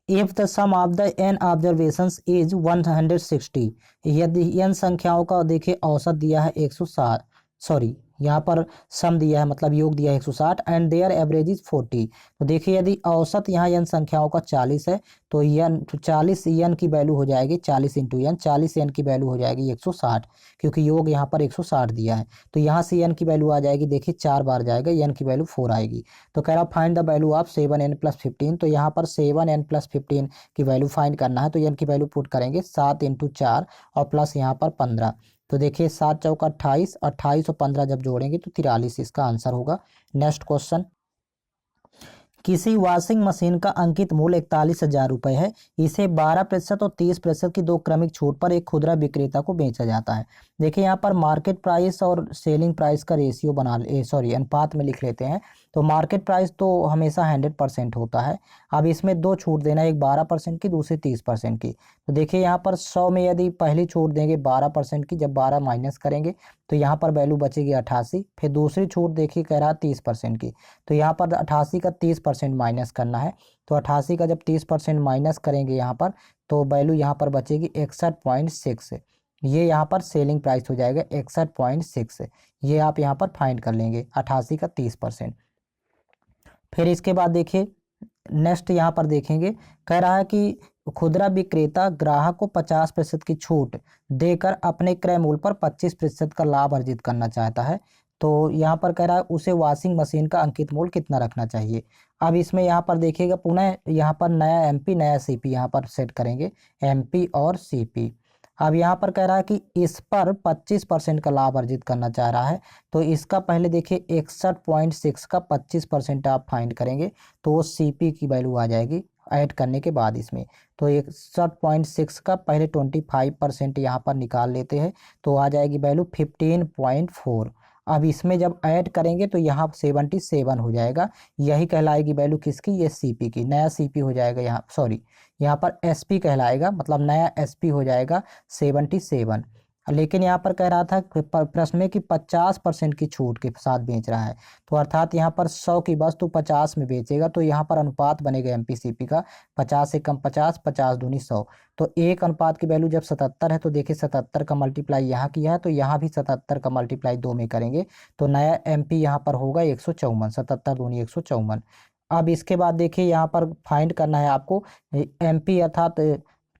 if the sum of the n observations is 160, यदि n संख्याओं का देखिए औसत दिया है 160, सॉरी यहाँ पर सम दिया है मतलब योग दिया है 160, एंड देयर एवरेज इज 40। तो देखिए यदि औसत यहाँ n संख्याओं का 40 है तो n 40 n की वैल्यू हो जाएगी 40 इंटू n, 40 n की वैल्यू हो जाएगी 160 क्योंकि योग यहाँ पर 160 दिया है। तो यहाँ से n की वैल्यू आ जाएगी, देखिए 4 बार जाएगा, n की वैल्यू 4 आएगी। तो कह रहा find the value of 7n + 15। तो यहाँ पर 7n + 15 की वैल्यू फाइंड करना है। तो n की वैल्यू पुट करेंगे 7 × 4 और प्लस यहाँ पर 15। तो देखिए 7 चौका 28, 28 और 15 जब जोड़ेंगे तो 43 इसका आंसर होगा। नेक्स्ट क्वेश्चन, किसी वॉशिंग मशीन का अंकित मूल्य 41,000 रुपये है। इसे 12% और 30% की 2 क्रमिक छूट पर एक खुदरा विक्रेता को बेचा जाता है। देखिए यहाँ पर मार्केट प्राइस और सेलिंग प्राइस का रेशियो अनुपात में लिख लेते हैं। तो मार्केट प्राइस तो हमेशा 100% होता है। अब इसमें 2 छूट देना, एक 12% की, दूसरी 30% की। तो देखिए यहाँ पर 100 में यदि पहली छूट देंगे 12% की, जब 12 माइनस करेंगे तो यहाँ पर वैल्यू बचेगी 88। फिर दूसरी छूट देखिए कह रहा 30% की, तो यहाँ पर 88 का 30% माइनस करना है। तो 88 का जब 30% माइनस करेंगे यहाँ पर, तो वैल्यू यहाँ पर बचेगी 61.6। ये यहाँ पर सेलिंग प्राइस हो जाएगा 61.6। ये आप यहाँ पर फाइंड कर लेंगे 88 का 30%। फिर इसके बाद देखिए नेक्स्ट यहाँ पर देखेंगे, कह रहा है कि खुदरा विक्रेता ग्राहक को 50% की छूट देकर अपने क्रय मूल्य पर 25% का लाभ अर्जित करना चाहता है। तो यहाँ पर कह रहा है उसे वॉशिंग मशीन का अंकित मूल्य कितना रखना चाहिए। अब इसमें यहाँ पर देखिएगा पुनः यहाँ पर नया एमपी नया सीपी यहाँ पर सेट करेंगे, एमपी और सीपी। अब यहाँ पर कह रहा है कि इस पर 25% का लाभ अर्जित करना चाह रहा है। तो इसका पहले देखिए 61.6 का 25% आप फाइंड करेंगे तो वो सीपी की वैल्यू आ जाएगी ऐड करने के बाद इसमें। तो 61.6 का पहले 25% यहाँ पर निकाल लेते हैं तो आ जाएगी वैल्यू 15.4। अब इसमें जब ऐड करेंगे तो यहाँ 77 हो जाएगा। यही कहलाएगी वैल्यू किसकी, ये सीपी की। नया सीपी हो जाएगा यहाँ, सॉरी यहाँ पर एसपी कहलाएगा, मतलब नया एसपी हो जाएगा 77। लेकिन यहाँ पर कह रहा था प्रश्न में कि 50% की छूट के साथ बेच रहा है, तो अर्थात यहाँ पर 100 की वस्तु 50 में बेचेगा, तो यहाँ पर अनुपात बनेगा एमपीसीपी का 50 से कम 50, 50 दूनी 100। तो एक अनुपात की वैल्यू जब 77 है तो देखिए 77 का मल्टीप्लाई यहाँ किया है, तो यहाँ भी 77 का मल्टीप्लाई 2 में करेंगे तो नया एमपी यहाँ पर होगा 154, 77 दूनी 154। अब इसके बाद देखिए यहाँ पर फाइंड करना है आपको एमपी अर्थात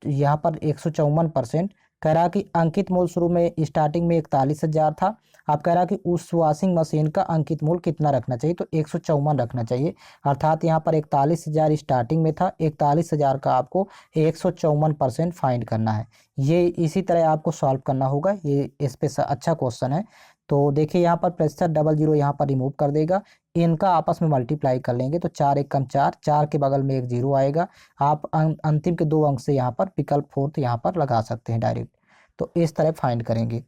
यहाँ पर 154%। कह रहा कि अंकित मूल्य शुरू में स्टार्टिंग में 41,000 था। आप कह रहा कि उस वॉशिंग मशीन का अंकित मूल्य कितना रखना चाहिए, तो 154 रखना चाहिए। अर्थात यहाँ पर 41,000 स्टार्टिंग में था, 41,000 का आपको 154% फाइंड करना है। ये इसी तरह आपको सॉल्व करना होगा, ये इस पे अच्छा क्वेश्चन है। तो देखिए यहाँ पर प्रतिशत 00 यहाँ पर रिमूव कर देगा, इनका आपस में मल्टीप्लाई कर लेंगे तो 4 एक कम 4, 4 के बगल में एक 0 आएगा। आप अंतिम के 2 अंक से यहाँ पर विकल्प फोर्थ यहाँ पर लगा सकते हैं डायरेक्ट। तो इस तरह फाइंड करेंगे।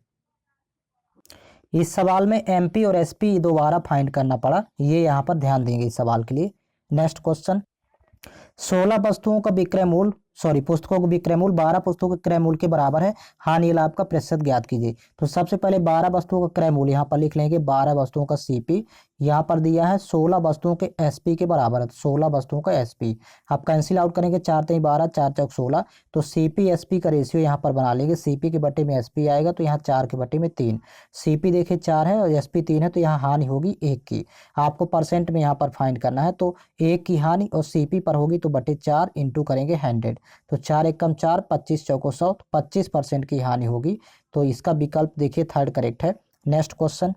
इस सवाल में एमपी और एसपी दोबारा फाइंड करना पड़ा, ये यहाँ पर ध्यान देंगे इस सवाल के लिए। नेक्स्ट क्वेश्चन, 16 वस्तुओं का विक्रय मूल्य पुस्तकों का विक्रय मूल्य 12 पुस्तकों के क्रय मूल्य के बराबर है, हानि लाभ का प्रतिशत ज्ञात कीजिए। तो सबसे पहले 12 वस्तुओं का क्रय मूल्य यहाँ पर लिख लेंगे, 12 वस्तुओं का सीपी यहाँ पर दिया है, 16 वस्तुओं के एसपी के बराबर है, तो 16 वस्तुओं का एसपी। आप कैंसिल आउट करेंगे, 4 3 12, 4 चौक 16, तो सीपी एसपी का रेशियो यहाँ पर बना लेंगे, सीपी के बट्टे में एसपी आएगा, तो यहाँ 4 के बट्टे में 3। सीपी देखिए 4 है और एसपी 3 है, तो यहाँ हानि होगी 1 की। आपको परसेंट में यहाँ पर फाइंड करना है, तो 1 की हानि और सीपी पर होगी तो बटे 4 इंटू करेंगे 100, तो 4 एक कम 4, 25 चौको 100, तो 25% की हानि होगी। तो इसका विकल्प देखिए थर्ड करेक्ट है। नेक्स्ट क्वेश्चन,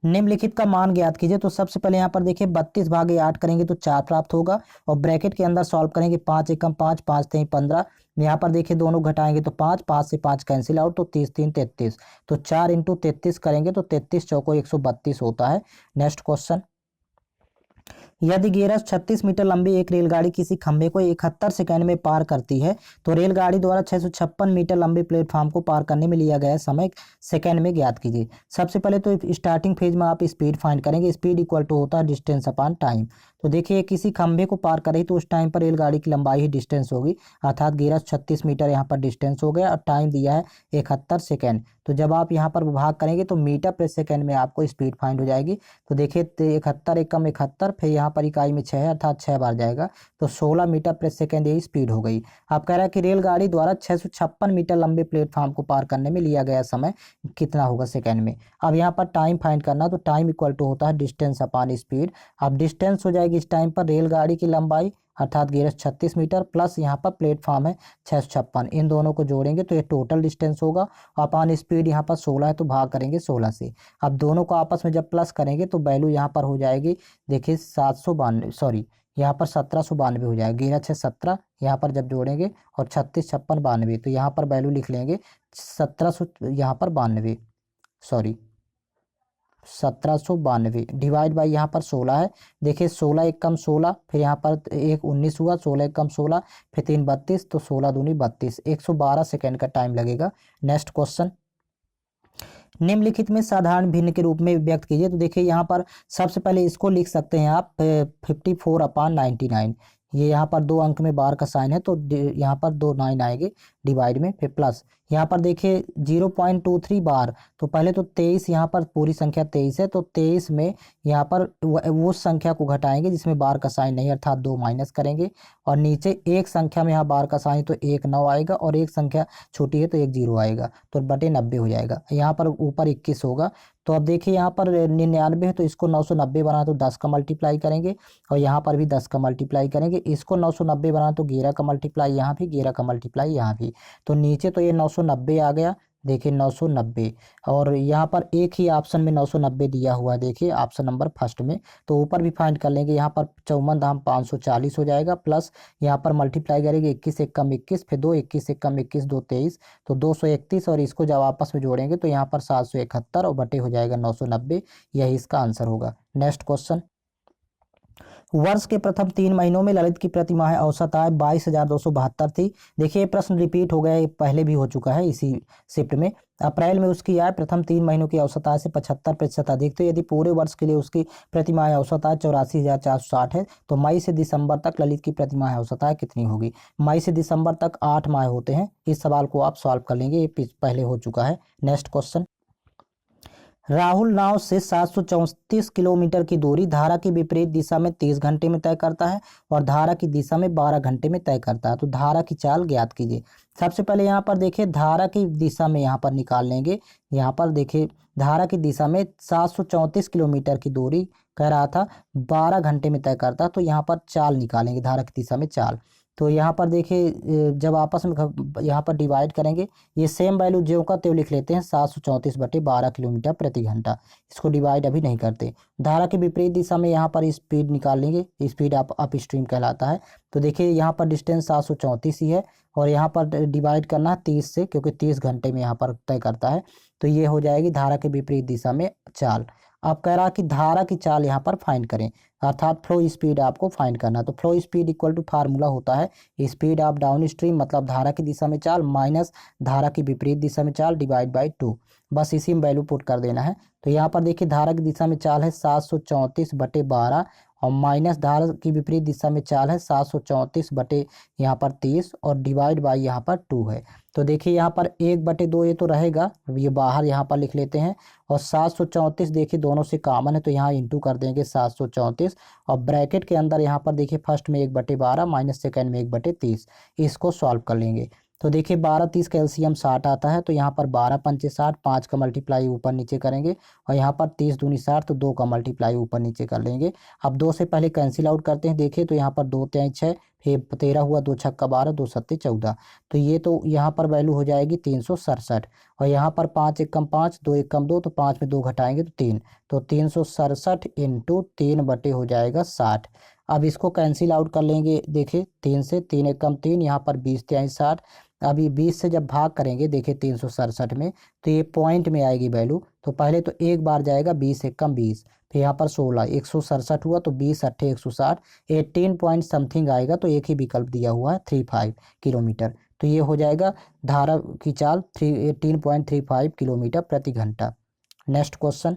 निम्नलिखित का मान ज्ञात कीजिए। तो सबसे पहले यहाँ पर देखिए 32 भागे 8 करेंगे तो 4 प्राप्त होगा, और ब्रैकेट के अंदर सॉल्व करेंगे, 5 एकम 5, 5 3 15। यहाँ पर देखिए दोनों घटाएंगे तो 5, 5 से 5 कैंसिल आउट, तो 30 3 33, तो 4 इंटू 33 करेंगे तो 33 चौको 132 होता है। नेक्स्ट क्वेश्चन, यदि गेरस 36 मीटर लंबी एक रेलगाड़ी किसी खंभे को 71 सेकंड में पार करती है, तो रेलगाड़ी द्वारा 656 मीटर लंबे प्लेटफॉर्म को पार करने में लिया गया समय सेकंड में ज्ञात कीजिए। सबसे पहले तो स्टार्टिंग फेज में आप स्पीड फाइंड करेंगे, स्पीड इक्वल टू होता है डिस्टेंस अपॉन टाइम। तो देखिए किसी खंभे को पार कर रही तो उस टाइम पर रेलगाड़ी की लंबाई ही डिस्टेंस होगी, अर्थात गेरस 36 मीटर यहाँ पर डिस्टेंस हो गया और टाइम दिया है 71 सेकेंड। तो जब आप यहाँ पर भाग करेंगे तो मीटर प्रति सेकंड में आपको स्पीड फाइंड हो जाएगी। तो देखिए 71 एकम 71, फिर यहाँ पर इकाई में 6 है अर्थात 6 बार जाएगा, तो 16 मीटर प्रति सेकंड यही स्पीड हो गई। आप कह रहा है कि रेलगाड़ी द्वारा 656 मीटर लंबे प्लेटफॉर्म को पार करने में लिया गया समय कितना होगा सेकंड में। अब यहाँ पर टाइम फाइंड करना, तो टाइम इक्वल टू होता है डिस्टेंस अपॉन स्पीड। अब डिस्टेंस हो जाएगी इस टाइम पर रेलगाड़ी की लंबाई अर्थात गेरस 36 मीटर प्लस यहाँ पर प्लेटफॉर्म है 656, इन दोनों को जोड़ेंगे तो ये टोटल डिस्टेंस होगा। अपॉन स्पीड यहाँ पर 16 है तो भाग करेंगे 16 से। अब दोनों को आपस में जब प्लस करेंगे तो वैल्यू यहाँ पर हो जाएगी देखिए 792, सॉरी यहाँ पर 1792 हो जाएगा। गेरस 6 17 यहाँ पर जब जोड़ेंगे और 36 56 92, तो यहाँ पर वैल्यू लिख लेंगे 1700 यहाँ पर 92, सॉरी 1792 डिवाइड बाई यहाँ पर 16 है। देखिए 16 एक कम 16, फिर यहाँ पर एक 19 हुआ, 16 एक कम 16, फिर 3 32, तो 16 दूनी 32, 112 सेकेंड का टाइम लगेगा। नेक्स्ट क्वेश्चन, निम्नलिखित में साधारण भिन्न के रूप में व्यक्त कीजिए। तो देखिए यहाँ पर सबसे पहले इसको लिख सकते हैं आप 54/99, ये यहाँ पर 2 अंक में बार का साइन है तो यहाँ पर 2 9 आएंगे डिवाइड में, फिर प्लस यहाँ पर देखिए 0.23 बार, तो पहले तो 23 यहाँ पर पूरी संख्या 23 है, तो 23 में यहाँ पर वो संख्या को घटाएंगे जिसमें बार का साइन नहीं, अर्थात 2 माइनस करेंगे, और नीचे एक संख्या में यहाँ बार का साइन तो 1 9 आएगा, और एक संख्या छोटी है तो 1 0 आएगा, तो बटे 90 हो जाएगा। यहाँ पर ऊपर 21 होगा। तो अब देखिए यहाँ पर 99 है तो इसको 990 बना तो 10 का मल्टीप्लाई करेंगे, और यहाँ पर भी 10 का मल्टीप्लाई करेंगे। इसको 990 बना तो 11 का मल्टीप्लाई यहाँ भी, 11 का मल्टीप्लाई यहाँ भी, तो नीचे तो ये 990 आ गया। देखिए 990, और यहाँ पर एक ही ऑप्शन में 990 दिया हुआ है, देखिए ऑप्शन नंबर फर्स्ट में। तो ऊपर भी फाइंड कर लेंगे, यहाँ पर 54 धाम 540 हो जाएगा, प्लस यहाँ पर मल्टीप्लाई करेंगे 21 एक कम 21, फिर 2 21 एक कम 21 2 23, तो 231, और इसको जब आपस में जोड़ेंगे तो यहाँ पर 771 और बटे हो जाएगा 990, यही इसका आंसर होगा। नेक्स्ट क्वेश्चन, वर्ष के प्रथम 3 महीनों में ललित की प्रति माह औसत आय 22,272 थी। देखिए ये प्रश्न रिपीट हो गया, ये पहले भी हो चुका है इसी शिफ्ट में। अप्रैल में उसकी आय प्रथम 3 महीनों की औसत आय से 75% अधिक थी। यदि पूरे वर्ष के लिए उसकी प्रति माह औसत आय 84,460 है तो मई से दिसंबर तक ललित की प्रति माह औसत आय कितनी होगी। मई से दिसंबर तक 8 माह होते हैं। इस सवाल को आप सॉल्व कर लेंगे, ये पहले हो चुका है। नेक्स्ट क्वेश्चन, राहुल नाव से 734 किलोमीटर की दूरी धारा की विपरीत दिशा में 30 घंटे में तय करता है और धारा की दिशा में 12 घंटे में तय करता है। तो धारा की चाल ज्ञात कीजिए। सबसे पहले यहाँ पर देखिए धारा की दिशा में यहाँ पर निकाल लेंगे। यहाँ पर देखिए धारा की दिशा में 734 किलोमीटर की दूरी कह रहा था 12 घंटे में तय करता है, तो यहाँ पर चाल निकालेंगे, धारा की दिशा में चाल। तो यहाँ पर देखिए जब आपस में यहाँ पर डिवाइड करेंगे, ये सेम वैल्यू ज्यों का त्यों लिख लेते हैं 734/12 किलोमीटर प्रति घंटा। इसको डिवाइड अभी नहीं करते। धारा के विपरीत दिशा में यहाँ पर स्पीड निकाल लेंगे, स्पीड अप स्ट्रीम कहलाता है। तो देखिए यहाँ पर डिस्टेंस 734 ही है और यहाँ पर डिवाइड करना है 30 से, क्योंकि 30 घंटे में यहाँ पर तय करता है। तो ये हो जाएगी धारा के विपरीत दिशा में चाल। अब कह रहा कि धारा की चाल यहाँ पर फाइंड करें, अर्थात फ्लो स्पीड आपको फाइंड करना। तो flow speed equal to formula होता है स्पीड ऑफ डाउन स्ट्रीम, मतलब धारा की दिशा में चाल माइनस धारा की विपरीत दिशा में चाल डिवाइड बाई 2। बस इसी में वैल्यू पुट कर देना है। तो यहाँ पर देखिए धारा की दिशा में चाल है 734/12 और माइनस धारा की विपरीत दिशा में चाल है 734 यहाँ पर 30 और डिवाइड बाई यहाँ पर 2 है। तो देखिए यहाँ पर 1/2 ये तो रहेगा, ये बाहर यहाँ पर लिख लेते हैं। और 734 देखिए दोनों से कॉमन है तो यहाँ इंटू कर देंगे 734 और ब्रैकेट के अंदर यहाँ पर देखिए फर्स्ट में 1/12 माइनस सेकेंड में 1/30। इसको सॉल्व कर लेंगे। तो देखिए 12-30 का एलसीएम 60 आता है, तो यहाँ पर 12×5 = 60, 5 का मल्टीप्लाई ऊपर नीचे करेंगे और यहाँ पर 30×2 = 60, तो 2 का मल्टीप्लाई ऊपर नीचे कर लेंगे। अब 2 से पहले कैंसिल आउट करते हैं। देखिए तो यहाँ पर 2×3 = 6, फिर 13 हुआ, 2×6 = 12, 2×7 = 14। तो ये तो यहाँ पर वैल्यू हो जाएगी 367 और यहाँ पर 5 × 1 = 5, 2 × 1 = 2, तो 5 में 2 घटाएंगे तो 3, तो 367 × 3 हो जाएगा 60। अब इसको कैंसिल आउट कर लेंगे। देखिए 3 से 3 × 1 = 3, यहाँ पर 20×3 = 60। अभी 20 से जब भाग करेंगे देखिए 367 में, तो ये पॉइंट में आएगी वैल्यू। तो पहले तो एक बार जाएगा 20 × 1 = 20, फिर यहाँ पर 16, 167 हुआ, तो 20×8 = 160, 18 पॉइंट समथिंग आएगा। तो एक ही विकल्प दिया हुआ है 35 किलोमीटर। तो ये हो जाएगा धारा की चाल 18.35 किलोमीटर प्रति घंटा। नेक्स्ट क्वेश्चन,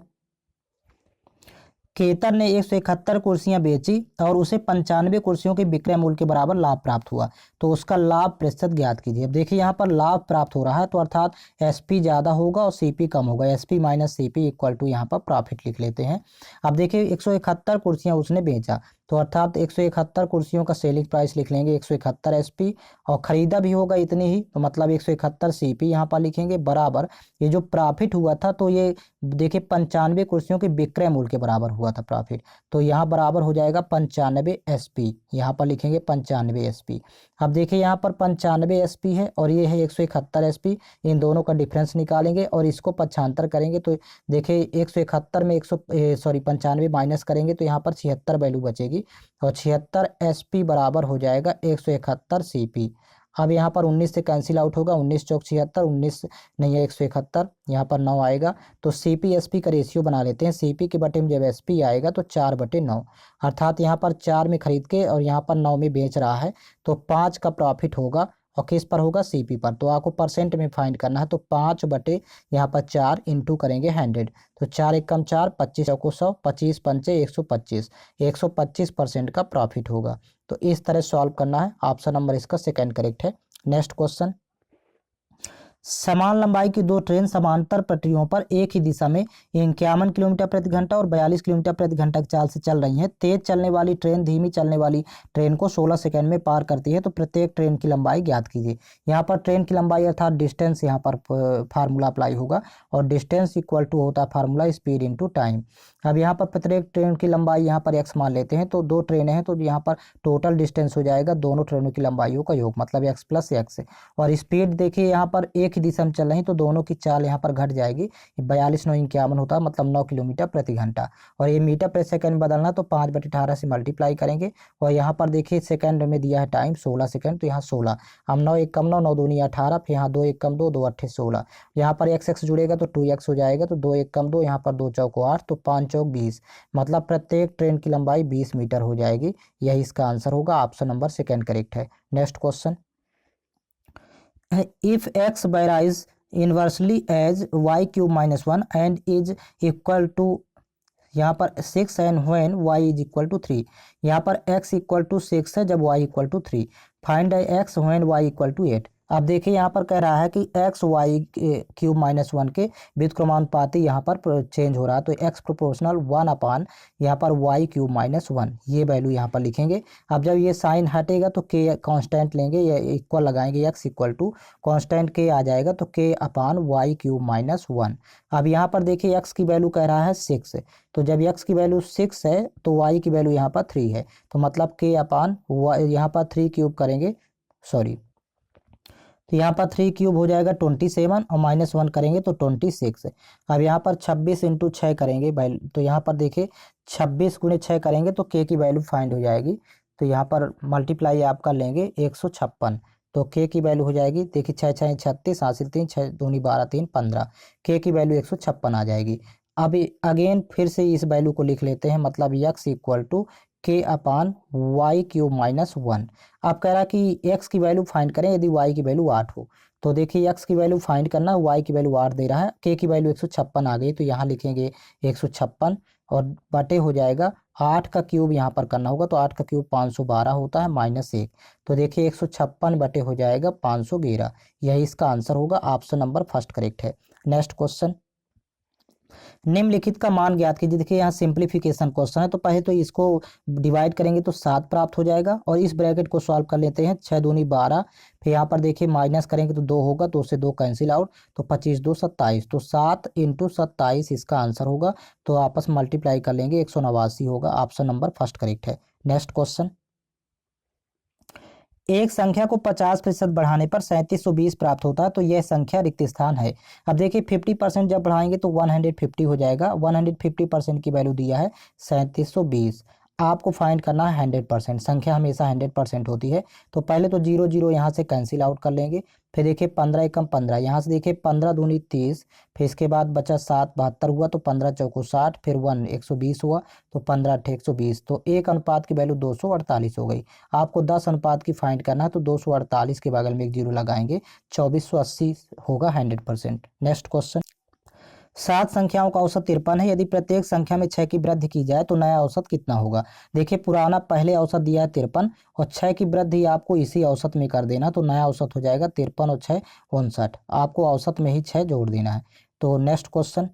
केतन ने 171 कुर्सियां बेची और उसे 95 कुर्सियों के विक्रय मूल्य के बराबर लाभ प्राप्त हुआ, तो उसका लाभ प्रतिशत ज्ञात कीजिए। अब देखिए यहाँ पर लाभ प्राप्त हो रहा है तो अर्थात एसपी ज़्यादा होगा और सीपी कम होगा। SP minus CP equal to यहाँ पर प्रॉफिट लिख लेते हैं। अब देखिए 171 कुर्सियाँ उसने बेचा, तो अर्थात 171 कुर्सियों का सेलिंग प्राइस लिख लेंगे 171 एसपी, और खरीदा भी होगा इतनी ही, तो मतलब 171 सीपी यहाँ पर लिखेंगे बराबर ये जो प्रॉफिट हुआ था, तो ये देखिए 95 कुर्सियों के विक्रय मूल्य के बराबर हुआ था प्रॉफिट, तो यहाँ बराबर हो जाएगा 95 एसपी, यहाँ पर लिखेंगे 95 एसपी। अब देखिए यहाँ पर 95 एसपी है और ये है 171 एसपी, इन दोनों का डिफरेंस निकालेंगे और इसको पक्षांतर करेंगे। तो देखिए 171 में 95 माइनस करेंगे तो यहाँ पर 76 वैल्यू बचेगी और 76 एसपी बराबर हो जाएगा 171 सीपी। अब यहाँ पर 19 से कैंसिल आउट होगा, 19 चौक 76, 19 नहीं है 171, यहाँ पर 9 आएगा। तो सीपी एसपी का रेशियो बना लेते हैं। सीपी के बटे में जब एसपी आएगा तो 4/9, अर्थात यहाँ पर 4 में खरीद के और यहाँ पर 9 में बेच रहा है, तो 5 का प्रॉफिट होगा और किस पर होगा, सीपी पर। तो आपको परसेंट में फाइंड करना है, तो 5 यहाँ पर 4 इंटू करेंगे 100, तो 4 × 1 = 4, 25 × 100, 25 × 5 = 125, 125% का प्रॉफिट होगा। तो इस तरह सॉल्व करना है। ऑप्शन नंबर इसका सेकंड करेक्ट है। नेक्स्ट क्वेश्चन, समान लंबाई की दो ट्रेन समांतर पटरियों पर एक ही दिशा में 51 किलोमीटर प्रति घंटा और 42 किलोमीटर प्रति घंटा की चाल से चल रही हैं। तेज चलने वाली ट्रेन धीमी चलने वाली ट्रेन को 16 सेकंड में पार करती है, तो प्रत्येक ट्रेन की लंबाई ज्ञात कीजिए। यहाँ पर ट्रेन की लंबाई अर्थात डिस्टेंस यहाँ पर फार्मूला अप्लाई होगा और डिस्टेंस इक्वल टू होता है फार्मूला स्पीड इंटू टाइम। अब यहाँ पर प्रत्येक ट्रेन की लंबाई यहाँ पर x मान लेते हैं, तो 2 ट्रेनें हैं तो यहाँ पर टोटल डिस्टेंस हो जाएगा दोनों ट्रेनों की लंबाइयों का योग, मतलब x + x। और स्पीड देखिए यहाँ पर एक ही दिशा में चल रही, तो दोनों की चाल यहाँ पर घट जाएगी। 42 × 9 = 51 होता है, मतलब 9 किलोमीटर प्रति घंटा। और ये मीटर प्रति सेकंड बदलना, तो 5/18 से मल्टीप्लाई करेंगे। और यहाँ पर देखिए सेकंड में दिया है टाइम 16 सेकंड, तो यहाँ 16। हम 9 × 1 = 9, 9 × 2 = 18, फिर यहाँ 2 × 1 = 2, 2 × 8 = 16। यहाँ पर x जुड़ेगा तो 2x हो जाएगा, तो 2 × 1 = 2, यहाँ पर 2 × 4 = 8, तो 5 चौक 20, मतलब प्रत्येक ट्रेन की लंबाई 20 मीटर हो जाएगी। यही इसका आंसर होगा, ऑप्शन नंबर सेकेंड करेक्ट है। Next question, if X varies inversely as Y cube minus one and is equal to, यहाँ पर 6 and when y is equal to 3, यहाँ पर x इक्वल टू 6 है जब y equal to 3, find x when y equal to 8। अब देखिए यहाँ पर कह रहा है कि x y cube minus one के व्युत्क्रमानुपाती यहाँ पर चेंज हो रहा है, तो x प्रोपोर्शनल 1 अपान यहाँ पर y क्यूब माइनस वन, ये वैल्यू यहाँ पर लिखेंगे। अब जब ये साइन हटेगा तो k कांस्टेंट लेंगे, ये इक्वल लगाएंगे, x equal to constant k आ जाएगा तो k upon Y cube minus one. अब यहाँ पर देखिए x की वैल्यू कह रहा है 6, तो जब x की वैल्यू 6 है तो y की वैल्यू यहाँ पर 3 है, तो मतलब k अपान यहाँ पर 3 क्यूब करेंगे, सॉरी, तो यहाँ पर 3 क्यूब हो जाएगा 27 और माइनस 1 करेंगे तो 26। अब यहाँ पर 26 इंटू 6 करेंगे वैल्यू, तो यहाँ पर देखिए 26 गुणे 6 करेंगे तो k की वैल्यू फाइंड हो जाएगी, तो यहाँ पर मल्टीप्लाई आप कर लेंगे 156, तो k की वैल्यू हो जाएगी, देखिए 6 6 36, हासिल 3, 6 दूनी 12 3 15, k की वैल्यू 156 आ जाएगी। अब अगेन फिर से इस वैल्यू को लिख लेते हैं, मतलब x equal to k upon Y cube minus one. आप कह रहा है कि x की वैल्यू फाइंड करें यदि y की वैल्यू 8 हो, तो देखिए x की वैल्यू फाइंड करना, y की वैल्यू 8 दे रहा है, k की वैल्यू 156 आ गई, तो यहाँ लिखेंगे 156 और बटे हो जाएगा 8 का क्यूब यहाँ पर करना होगा, तो 8 का क्यूब 512 होता है माइनस 1, तो देखिए 156 बटे हो जाएगा 511, यही इसका आंसर होगा, ऑप्शन नंबर फर्स्ट करेक्ट है। नेक्स्ट क्वेश्चन, निम्नलिखित का मान ज्ञात कीजिए। देखिए यहाँ सिंप्लीफिकेशन क्वेश्चन है, तो पहले तो इसको डिवाइड करेंगे तो 7 प्राप्त हो जाएगा, और इस ब्रैकेट को सॉल्व कर लेते हैं, 6 दूनी 12, फिर यहाँ पर देखिए माइनस करेंगे तो 2 होगा, 2 से 2 कैंसिल आउट, तो 25 2 27, तो 7 इंटू 27 इसका आंसर होगा, तो आपस में मल्टीप्लाई कर लेंगे 189 होगा, ऑप्शन नंबर फर्स्ट करेक्ट है। नेक्स्ट क्वेश्चन, एक संख्या को 50% बढ़ाने पर 3720 प्राप्त होता है, तो यह संख्या रिक्त स्थान है। अब देखिए 50% जब बढ़ाएंगे तो 150 हो जाएगा, 150% की वैल्यू दिया है 3720, आपको फाइंड करना है 100%, संख्या हमेशा 100% होती है, तो पहले तो 0 0 यहाँ से कैंसिल आउट कर लेंगे, फिर देखिए 15 एकम 15, यहाँ से देखिए 15 दूनी 30, फिर इसके बाद बचा 7 72 हुआ, तो 15 चौको 60, फिर 1 120 हुआ, तो 15 8 120, तो एक अनुपात की वैल्यू 248 हो गई। आपको 10 अनुपात की फाइंड करना है, तो 248 के बगल में एक जीरो लगाएंगे, 2480 होगा 100%। नेक्स्ट क्वेश्चन, 7 संख्याओं का औसत 53 है, यदि प्रत्येक संख्या में 6 की वृद्धि की जाए तो नया औसत कितना होगा। देखिए पुराना पहले औसत दिया है 53 और 6 की वृद्धि आपको इसी औसत में कर देना, तो नया औसत हो जाएगा 53 और 6 59, आपको औसत में ही 6 जोड़ देना है। तो नेक्स्ट क्वेश्चन,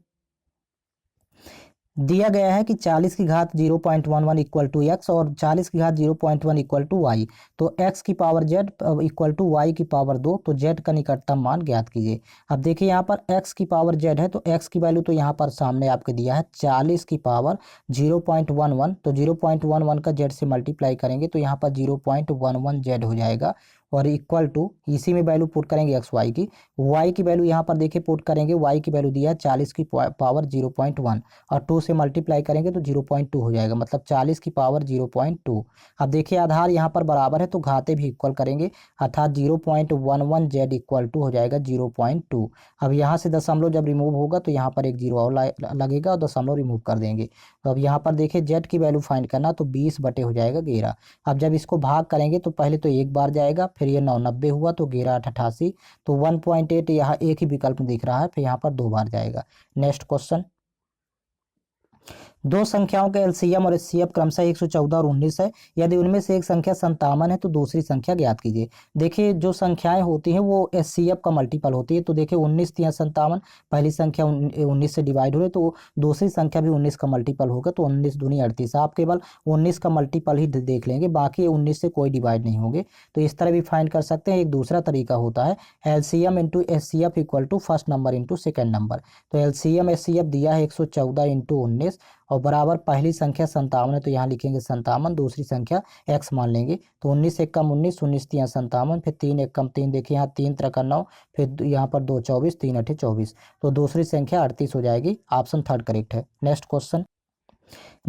दिया गया है कि 40 की घात 0.11 इक्वल टू एक्स और 40 की घात 0.1 इक्वल टू वाई, तो x की power z equal to Y की पावर 2, तो z का निकटतम मान ज्ञात कीजिए। अब देखिए यहाँ पर x की पावर z है, तो x की वैल्यू तो यहाँ पर सामने आपके दिया है 40 की पावर 0.11, तो 0.11 का z से मल्टीप्लाई करेंगे तो यहाँ पर 0.11 z हो जाएगा, और इक्वल टू इसी में वैल्यू पुट करेंगे एक्स वाई की, y की वैल्यू यहाँ पर देखिए पुट करेंगे, y की वैल्यू दिया है 40 की पावर 0.1 और 2 से मल्टीप्लाई करेंगे तो 0.2 हो जाएगा, मतलब 40 की पावर 0.2। अब देखिए आधार यहाँ पर बराबर है तो घाते भी इक्वल करेंगे, अर्थात 0.11 z इक्वल टू हो जाएगा 0.2। अब यहाँ से दशमलव जब रिमूव होगा तो यहाँ पर एक जीरो और लगेगा और दशमलव रिमूव कर देंगे, तो अब यहाँ पर देखिए z की वैल्यू फाइंड करना, तो 20 बटे हो जाएगा 11। अब जब इसको भाग करेंगे तो पहले तो एक बार जाएगा, फिर ये 9 90 हुआ, तो 11 8 88, तो 1.8 यहाँ एक ही विकल्प दिख रहा है, फिर यहाँ पर 2 बार जाएगा। नेक्स्ट क्वेश्चन, दो संख्याओं का एलसीएम और एचसीएफ क्रमशः 114 और 19 है, यदि उनमें से एक संख्या 57 है तो दूसरी संख्या ज्ञात कीजिए। देखिए जो संख्याएं होती हैं वो एचसीएफ का मल्टीपल होती है, तो देखिए 19 या 57, पहली संख्या 19 से डिवाइड हो रही तो दूसरी संख्या भी 19 का मल्टीपल होगा, तो 19 दूनी 38, आप केवल 19 का मल्टीपल ही देख लेंगे, बाकी 19 से कोई डिवाइड नहीं होंगे, तो इस तरह भी फाइंड कर सकते हैं। एक दूसरा तरीका होता है LCM into HCF equal to first number into second number, तो एलसीएम एचसीएफ दिया है 114 इंटू 19 और बराबर पहली संख्या 57 है, तो यहाँ लिखेंगे 57, दूसरी संख्या x मान लेंगे, तो 19 एक कम 19, 19 3 57, फिर 3 एक कम 3, देखिए यहाँ 3 3 9, फिर यहाँ पर 2 24, 3 8 24, तो दूसरी संख्या 38 हो जाएगी, ऑप्शन थर्ड करेक्ट है। नेक्स्ट क्वेश्चन,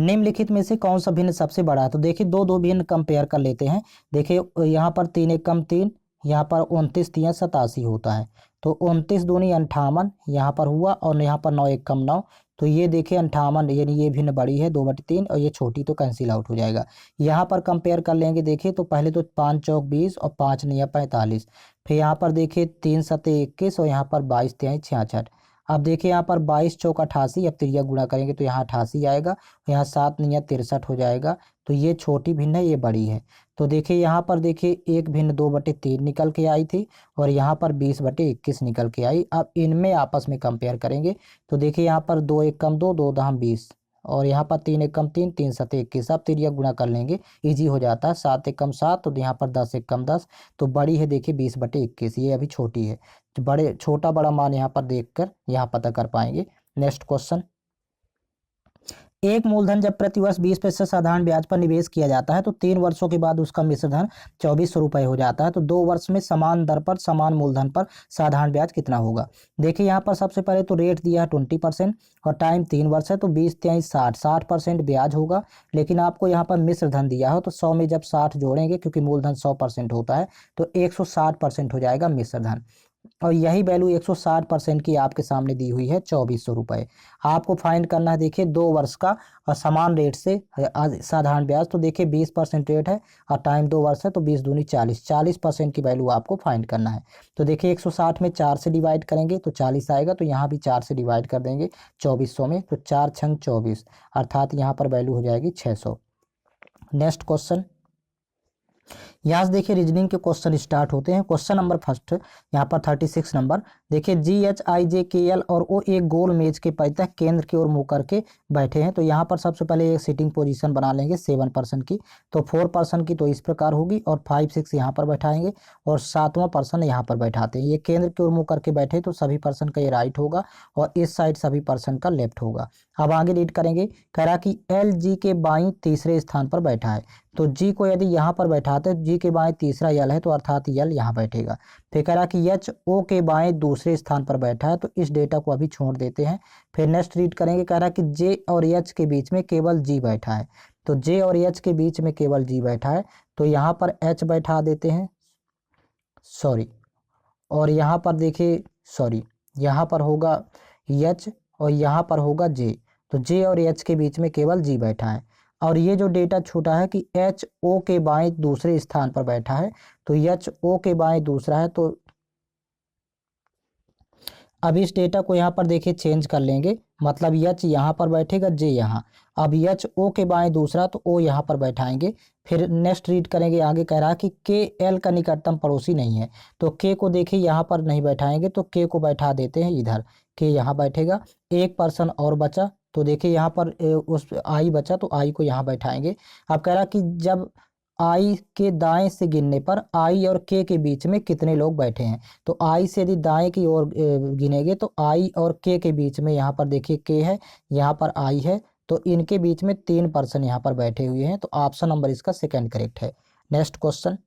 निम्नलिखित में से कौन सा भिन्न सबसे बड़ा है, तो देखिए दो भिन्न कंपेयर कर लेते हैं। देखिए यहाँ पर 3 एक कम 3, यहाँ पर 29 3 87 होता है, तो 29 दूनी 58 यहाँ पर हुआ, और यहाँ पर 9 एक कम 9, तो ये देखिए 58, यानी ये भिन्न बड़ी है 2/3 और ये छोटी, तो कैंसिल आउट हो जाएगा। यहाँ पर कंपेयर कर लेंगे, देखिए तो पहले तो 5 चौक 20 और 5 निया 45, फिर यहाँ पर देखिए 3 सते 21 और यहाँ पर 22 तिहाई 66। अब देखिए यहाँ पर 22 चौक 88, अब तिरिया गुणा करेंगे तो यहाँ 88 आएगा, यहाँ 7 निया 63 हो जाएगा। तो ये छोटी भिन्न है, ये बड़ी है। तो देखिए यहाँ पर देखिए एक भिन्न 2/3 निकल के आई थी और यहाँ पर 20/21 निकल के आई। अब इनमें आपस में कंपेयर करेंगे तो देखिए यहाँ पर 2 एक कम 2, 2 दहम 20 और यहाँ पर 3 एक कम 3, 3 सते 21। अब तिरिया गुणा कर लेंगे, इजी हो जाता है। 7 एक कम 7, तो यहाँ पर 10 एक कम 10, तो बड़ी है देखिए 20/21, ये अभी छोटी है। तो बड़े छोटा बड़ा मान यहाँ पर देखकर यहाँ पता कर पाएंगे। नेक्स्ट क्वेश्चन, एक मूलधन जब प्रतिवर्ष 20% साधारण ब्याज पर निवेश किया जाता है तो 3 वर्षों के बाद उसका मिश्र धन 2400 रुपये हो जाता है, तो 2 वर्ष में समान दर पर समान मूलधन पर साधारण ब्याज कितना होगा। देखिए यहाँ पर सबसे पहले तो रेट दिया है 20% और टाइम 3 वर्ष है, तो 20 तिहाई 60% ब्याज होगा। लेकिन आपको यहाँ पर मिश्र धन दिया हो तो 100 में जब 60 जोड़ेंगे, क्योंकि मूलधन 100% होता है, तो 160% हो जाएगा मिश्र धन। और यही वैल्यू 160% की आपके सामने दी हुई है 2400 रुपये। आपको फाइंड करना है देखिए 2 वर्ष का और समान रेट से साधारण ब्याज। तो देखिए 20% रेट है और टाइम 2 वर्ष है, तो 20 दूनी 40, 40% की वैल्यू आपको फाइंड करना है। तो देखिए 160 में 4 से डिवाइड करेंगे तो 40 आएगा, तो यहाँ भी 4 से डिवाइड कर देंगे 2400 में, तो 4 छंग 24, अर्थात यहाँ पर वैल्यू हो जाएगी 600। नेक्स्ट क्वेश्चन, यहाँ से देखिए रीजनिंग के क्वेश्चन स्टार्ट होते हैं। क्वेश्चन नंबर फर्स्ट यहाँ पर 36 नंबर, देखिए GHIJKL और वो एक गोल मेज के परितः केंद्र की ओर मुंह करके बैठे हैं। तो यहाँ पर सबसे पहले एक सिटिंग पोजीशन बना लेंगे 7 पर्सन की, तो 4 पर्सन की तो इस प्रकार होगी और 5 6 यहाँ पर बैठाएंगे और 7वां पर्सन यहाँ पर बैठाते हैं। ये केंद्र की ओर मुंह करके बैठे तो सभी पर्सन का ये राइट होगा और इस साइड सभी पर्सन का लेफ्ट होगा। अब आगे रीड करेंगे, कह रहा कि LG के बाईं तीसरे स्थान पर बैठा है। तो जी को यदि यहाँ पर बैठाते हैं, जी के बाएं तीसरा यल है, तो अर्थात यल यहाँ बैठेगा। फिर कह रहा कि HO के बाएं दूसरे स्थान पर बैठा है, तो इस डेटा को अभी छोड़ देते हैं। फिर नेक्स्ट रीड करेंगे, कह रहा कि J और H के बीच में केवल G बैठा है। तो J और H के बीच में केवल G बैठा है, तो यहाँ पर H बैठा देते हैं, सॉरी, और यहाँ पर देखिए सॉरी, यहाँ पर होगा H और यहाँ पर होगा J। तो J और H के बीच में केवल G बैठा है। और ये जो डेटा छूटा है कि HO के बाएं दूसरे स्थान पर बैठा है, तो HO के बाएं दूसरा है, तो अब इस डेटा को यहाँ पर देखिए चेंज कर लेंगे, मतलब H यहाँ पर बैठेगा, J यहाँ। अब HO के बाएं दूसरा, तो O यहाँ पर बैठाएंगे। फिर नेक्स्ट रीड करेंगे, आगे कह रहा कि KL का निकटतम पड़ोसी नहीं है, तो K को देखिए यहाँ पर नहीं बैठाएंगे, तो K को बैठा देते हैं इधर, K यहाँ बैठेगा। एक पर्सन और बचा, तो देखिए यहाँ पर उस I बचा, तो I को यहाँ बैठाएंगे। अब कह रहा कि जब I के दाएं से गिनने पर I और K के बीच में कितने लोग बैठे हैं। तो I से यदि दाएं की ओर गिनेंगे तो I और K के बीच में यहाँ पर देखिए K है, यहाँ पर I है, तो इनके बीच में 3 पर्सन यहाँ पर बैठे हुए हैं। तो ऑप्शन नंबर इसका सेकंड करेक्ट है। नेक्स्ट क्वेश्चन,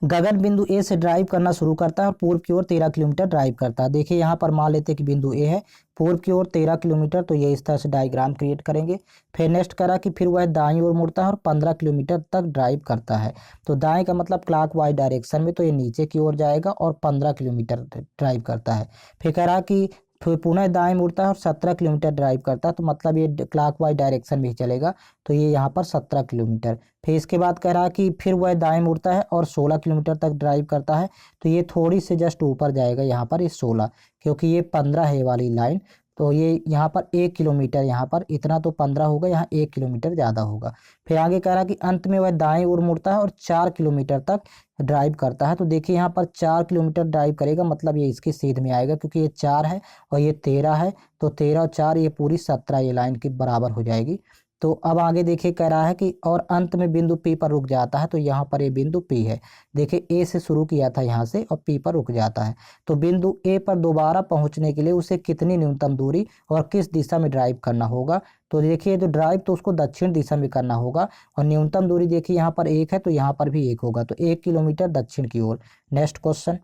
गगन बिंदु ए से ड्राइव करना शुरू करता है और पूर्व की ओर 13 किलोमीटर ड्राइव करता है। देखिए यहाँ पर मान लेते हैं कि बिंदु ए है, पूर्व की ओर 13 किलोमीटर, तो ये इस तरह से डायग्राम क्रिएट करेंगे। फिर नेक्स्ट करा कि फिर वह दाईं ओर मुड़ता है और 15 किलोमीटर तक ड्राइव करता है। तो दाएं का मतलब क्लॉकवाइज डायरेक्शन में, तो ये नीचे की ओर जाएगा और 15 किलोमीटर ड्राइव करता है। फिर कह रहा कि फिर पुनः दाएं मुड़ता है और 17 किलोमीटर ड्राइव करता है, तो मतलब ये क्लॉकवाइज डायरेक्शन में ही चलेगा, तो ये यहाँ पर 17 किलोमीटर। फिर इसके बाद कह रहा कि फिर वह दाएं मुड़ता है और 16 किलोमीटर तक ड्राइव करता है, तो ये थोड़ी से जस्ट ऊपर जाएगा यहाँ पर, ये 16, क्योंकि ये 15 है वाली लाइन, तो ये यहाँ पर 1 किलोमीटर, यहाँ पर इतना तो 15 होगा, यहाँ 1 किलोमीटर ज़्यादा होगा। फिर आगे कह रहा कि अंत में वह दाएं ओर मुड़ता है और 4 किलोमीटर तक ड्राइव करता है। तो देखिए यहाँ पर 4 किलोमीटर ड्राइव करेगा, मतलब ये इसकी सीध में आएगा, क्योंकि ये 4 है और ये 13 है, तो 13 और 4 ये पूरी 17 ये लाइन की बराबर हो जाएगी। तो अब आगे देखिए कह रहा है कि और अंत में बिंदु P पर रुक जाता है, तो यहाँ पर ये बिंदु P है। देखिए A से शुरू किया था यहाँ से और P पर रुक जाता है। तो बिंदु A पर दोबारा पहुँचने के लिए उसे कितनी न्यूनतम दूरी और किस दिशा में ड्राइव करना होगा। तो देखिए तो ड्राइव तो उसको दक्षिण दिशा में करना होगा और न्यूनतम दूरी देखिए यहाँ पर 1 है, तो यहाँ पर भी 1 होगा, तो 1 किलोमीटर दक्षिण की ओर। नेक्स्ट क्वेश्चन,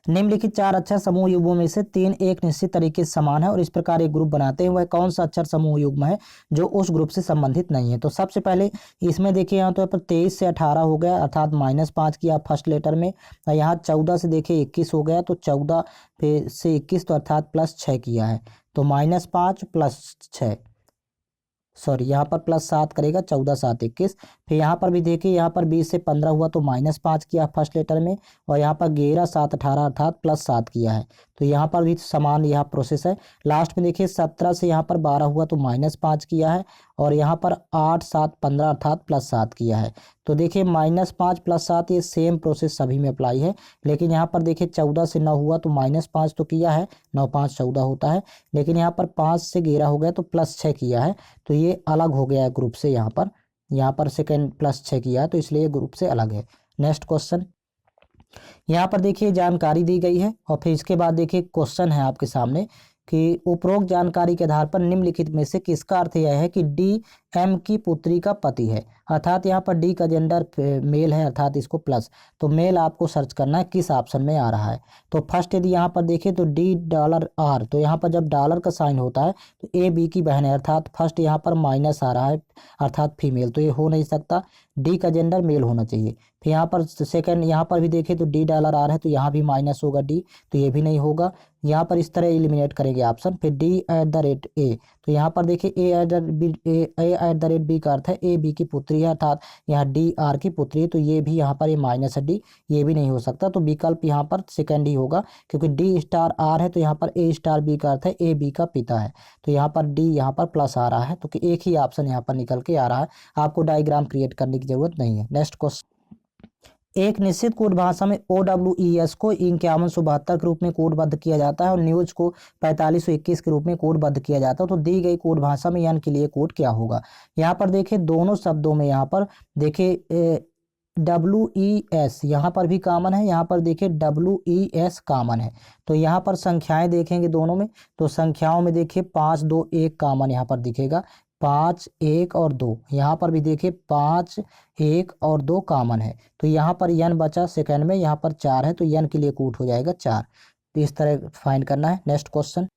निम्नलिखित 4 अक्षर समूह युग्मों में से 3 एक निश्चित तरीके से समान है और इस प्रकार एक ग्रुप बनाते हैं, वह कौन सा अक्षर समूह युग्म है जो उस ग्रुप से संबंधित नहीं है। तो सबसे पहले इसमें देखिए यहाँ तो 23 से 18 हो गया अर्थात -5 किया फर्स्ट लेटर में, और यहाँ 14 से देखिए 21 हो गया तो 14 से 21 तो अर्थात +6 किया है, तो -5 +6 सॉरी यहाँ पर +7 करेगा, 14 7 21। फिर यहाँ पर भी देखिए यहाँ पर 20 से 15 हुआ तो -5 किया फर्स्ट लेटर में, और यहाँ पर 11 7 18 अर्थात +7 किया है, तो यहाँ पर भी समान यह प्रोसेस है। लास्ट में देखिए 17 से यहाँ पर 12 हुआ तो -5 किया है, और यहाँ पर 8 7 15 अर्थात +7 किया है। तो देखिए -5 +7 ये सेम प्रोसेस सभी में अप्लाई है, लेकिन यहाँ पर देखिए 14 से 9 हुआ तो -5 तो किया है, 9 5 14 होता है, लेकिन यहाँ पर 5 से 11 हो गया तो +6 किया है, तो ये अलग हो गया है ग्रुप से। यहाँ पर सेकेंड +6 किया है तो इसलिए ग्रुप से अलग है। नेक्स्ट क्वेश्चन, यहाँ पर देखिए जानकारी दी गई है और फिर इसके बाद देखिए क्वेश्चन है आपके सामने कि उपरोक्त जानकारी के आधार पर निम्नलिखित में से किसका अर्थ यह है कि डी एम की पुत्री का पति है, अर्थात यहाँ पर डी का जेंडर मेल है अर्थात इसको प्लस, तो मेल आपको सर्च करना है किस ऑप्शन में आ रहा है। तो फर्स्ट यदि यहाँ पर देखें तो $R, तो यहाँ पर जब डॉलर का साइन होता है तो ए बी की बहन है, अर्थात फर्स्ट यहाँ पर माइनस आ रहा है अर्थात फीमेल, तो ये हो नहीं सकता, डी का जेंडर मेल होना चाहिए। फिर यहाँ पर सेकंड यहाँ पर भी देखें तो $R है तो यहाँ भी माइनस होगा डी, तो ये भी नहीं होगा। यहाँ पर इस तरह एलिमिनेट करेंगे ऑप्शन। फिर D@A, तो यहाँ पर देखिए A@B का अर्थ है ए बी की पुत्री है, अर्थात यहाँ DR की पुत्री है, तो ये भी यहाँ पर ये माइनस है डी, ये भी नहीं हो सकता, तो विकल्प यहाँ पर सेकंड ही होगा, क्योंकि D*R है तो यहाँ पर A*B का अर्थ है ए बी का पिता है, तो यहाँ पर डी यहाँ पर प्लस आ रहा है, तो एक ही ऑप्शन यहाँ पर निकल के आ रहा है, आपको डायग्राम क्रिएट करने की जरूरत नहीं है। नेक्स्ट क्वेश्चन, एक निश्चित कोड भाषा में OWES को 5172 के रूप में कोडबद्ध किया जाता है और न्यूज को 4521 के रूप में कोडबद्ध किया जाता है, तो दी गई कोड भाषा में यान के लिए कोड क्या होगा। यहाँ पर देखिए दोनों शब्दों में यहाँ पर देखिए WES यहाँ पर भी कॉमन है, यहाँ पर देखिए WES कॉमन है, तो यहाँ पर संख्याएं देखेंगे दोनों में, तो संख्याओं में देखिए 5 2 1 कॉमन यहाँ पर दिखेगा, 5 1 और 2, यहाँ पर भी देखिए 5 1 और 2 कॉमन है, तो यहाँ पर यन बचा सेकंड में, यहाँ पर 4 है तो यन के लिए कूट हो जाएगा 4, तो इस तरह फाइंड करना है। नेक्स्ट क्वेश्चन,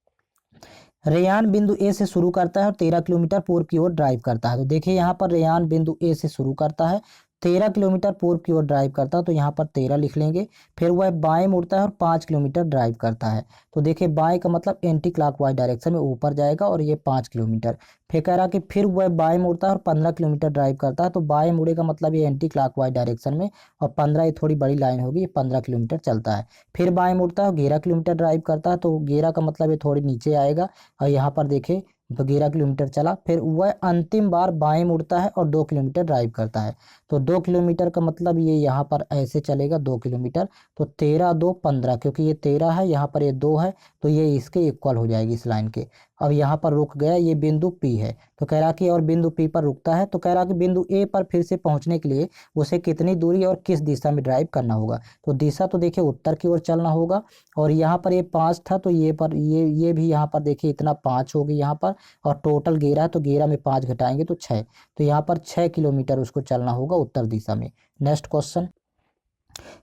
रेयान बिंदु ए से शुरू करता है और 13 किलोमीटर पूर्व की ओर ड्राइव करता है, तो देखिए यहाँ पर रेयान बिंदु ए से शुरू करता है, 13 किलोमीटर पूर्व की ओर ड्राइव करता है, तो यहाँ पर 13 लिख लेंगे। फिर वह बाएं मुड़ता है और 5 किलोमीटर ड्राइव करता है, तो देखिए बाएं का मतलब एंटी क्लॉकवाइज डायरेक्शन में ऊपर जाएगा और ये 5 किलोमीटर। फिर कह रहा कि फिर वह बाएं मुड़ता है और 15 किलोमीटर ड्राइव करता है, तो बाएं मुड़े का मतलब ये एंटी क्लॉकवाइज डायरेक्शन में, और 15 ये थोड़ी बड़ी लाइन होगी, ये 15 किलोमीटर चलता है। फिर बाएं मुड़ता है और 11 किलोमीटर ड्राइव करता है, तो 11 का मतलब ये थोड़ी नीचे आएगा, और यहाँ पर देखे तो 11 किलोमीटर चला। फिर वह अंतिम बार बाएं मुड़ता है और 2 किलोमीटर ड्राइव करता है, तो 2 किलोमीटर का मतलब ये यहाँ पर ऐसे चलेगा 2 किलोमीटर, तो 13 2 15, क्योंकि ये 13 है यहाँ पर ये 2 है, तो ये इसके इक्वल हो जाएगी इस लाइन के। अब यहाँ पर रुक गया, ये बिंदु P है, तो कह रहा कि और बिंदु P पर रुकता है, तो कह रहा कि बिंदु A पर फिर से पहुँचने के लिए उसे कितनी दूरी और किस दिशा में ड्राइव करना होगा। तो दिशा तो देखिए उत्तर की ओर चलना होगा, और यहाँ पर ये 5 था तो ये पर ये भी यहाँ पर देखिए इतना 5 होगी यहाँ पर, और टोटल 11 है तो 11 में 5 घटाएंगे तो 6, तो यहाँ पर 6 किलोमीटर उसको चलना होगा उत्तर दिशा में। नेक्स्ट क्वेश्चन,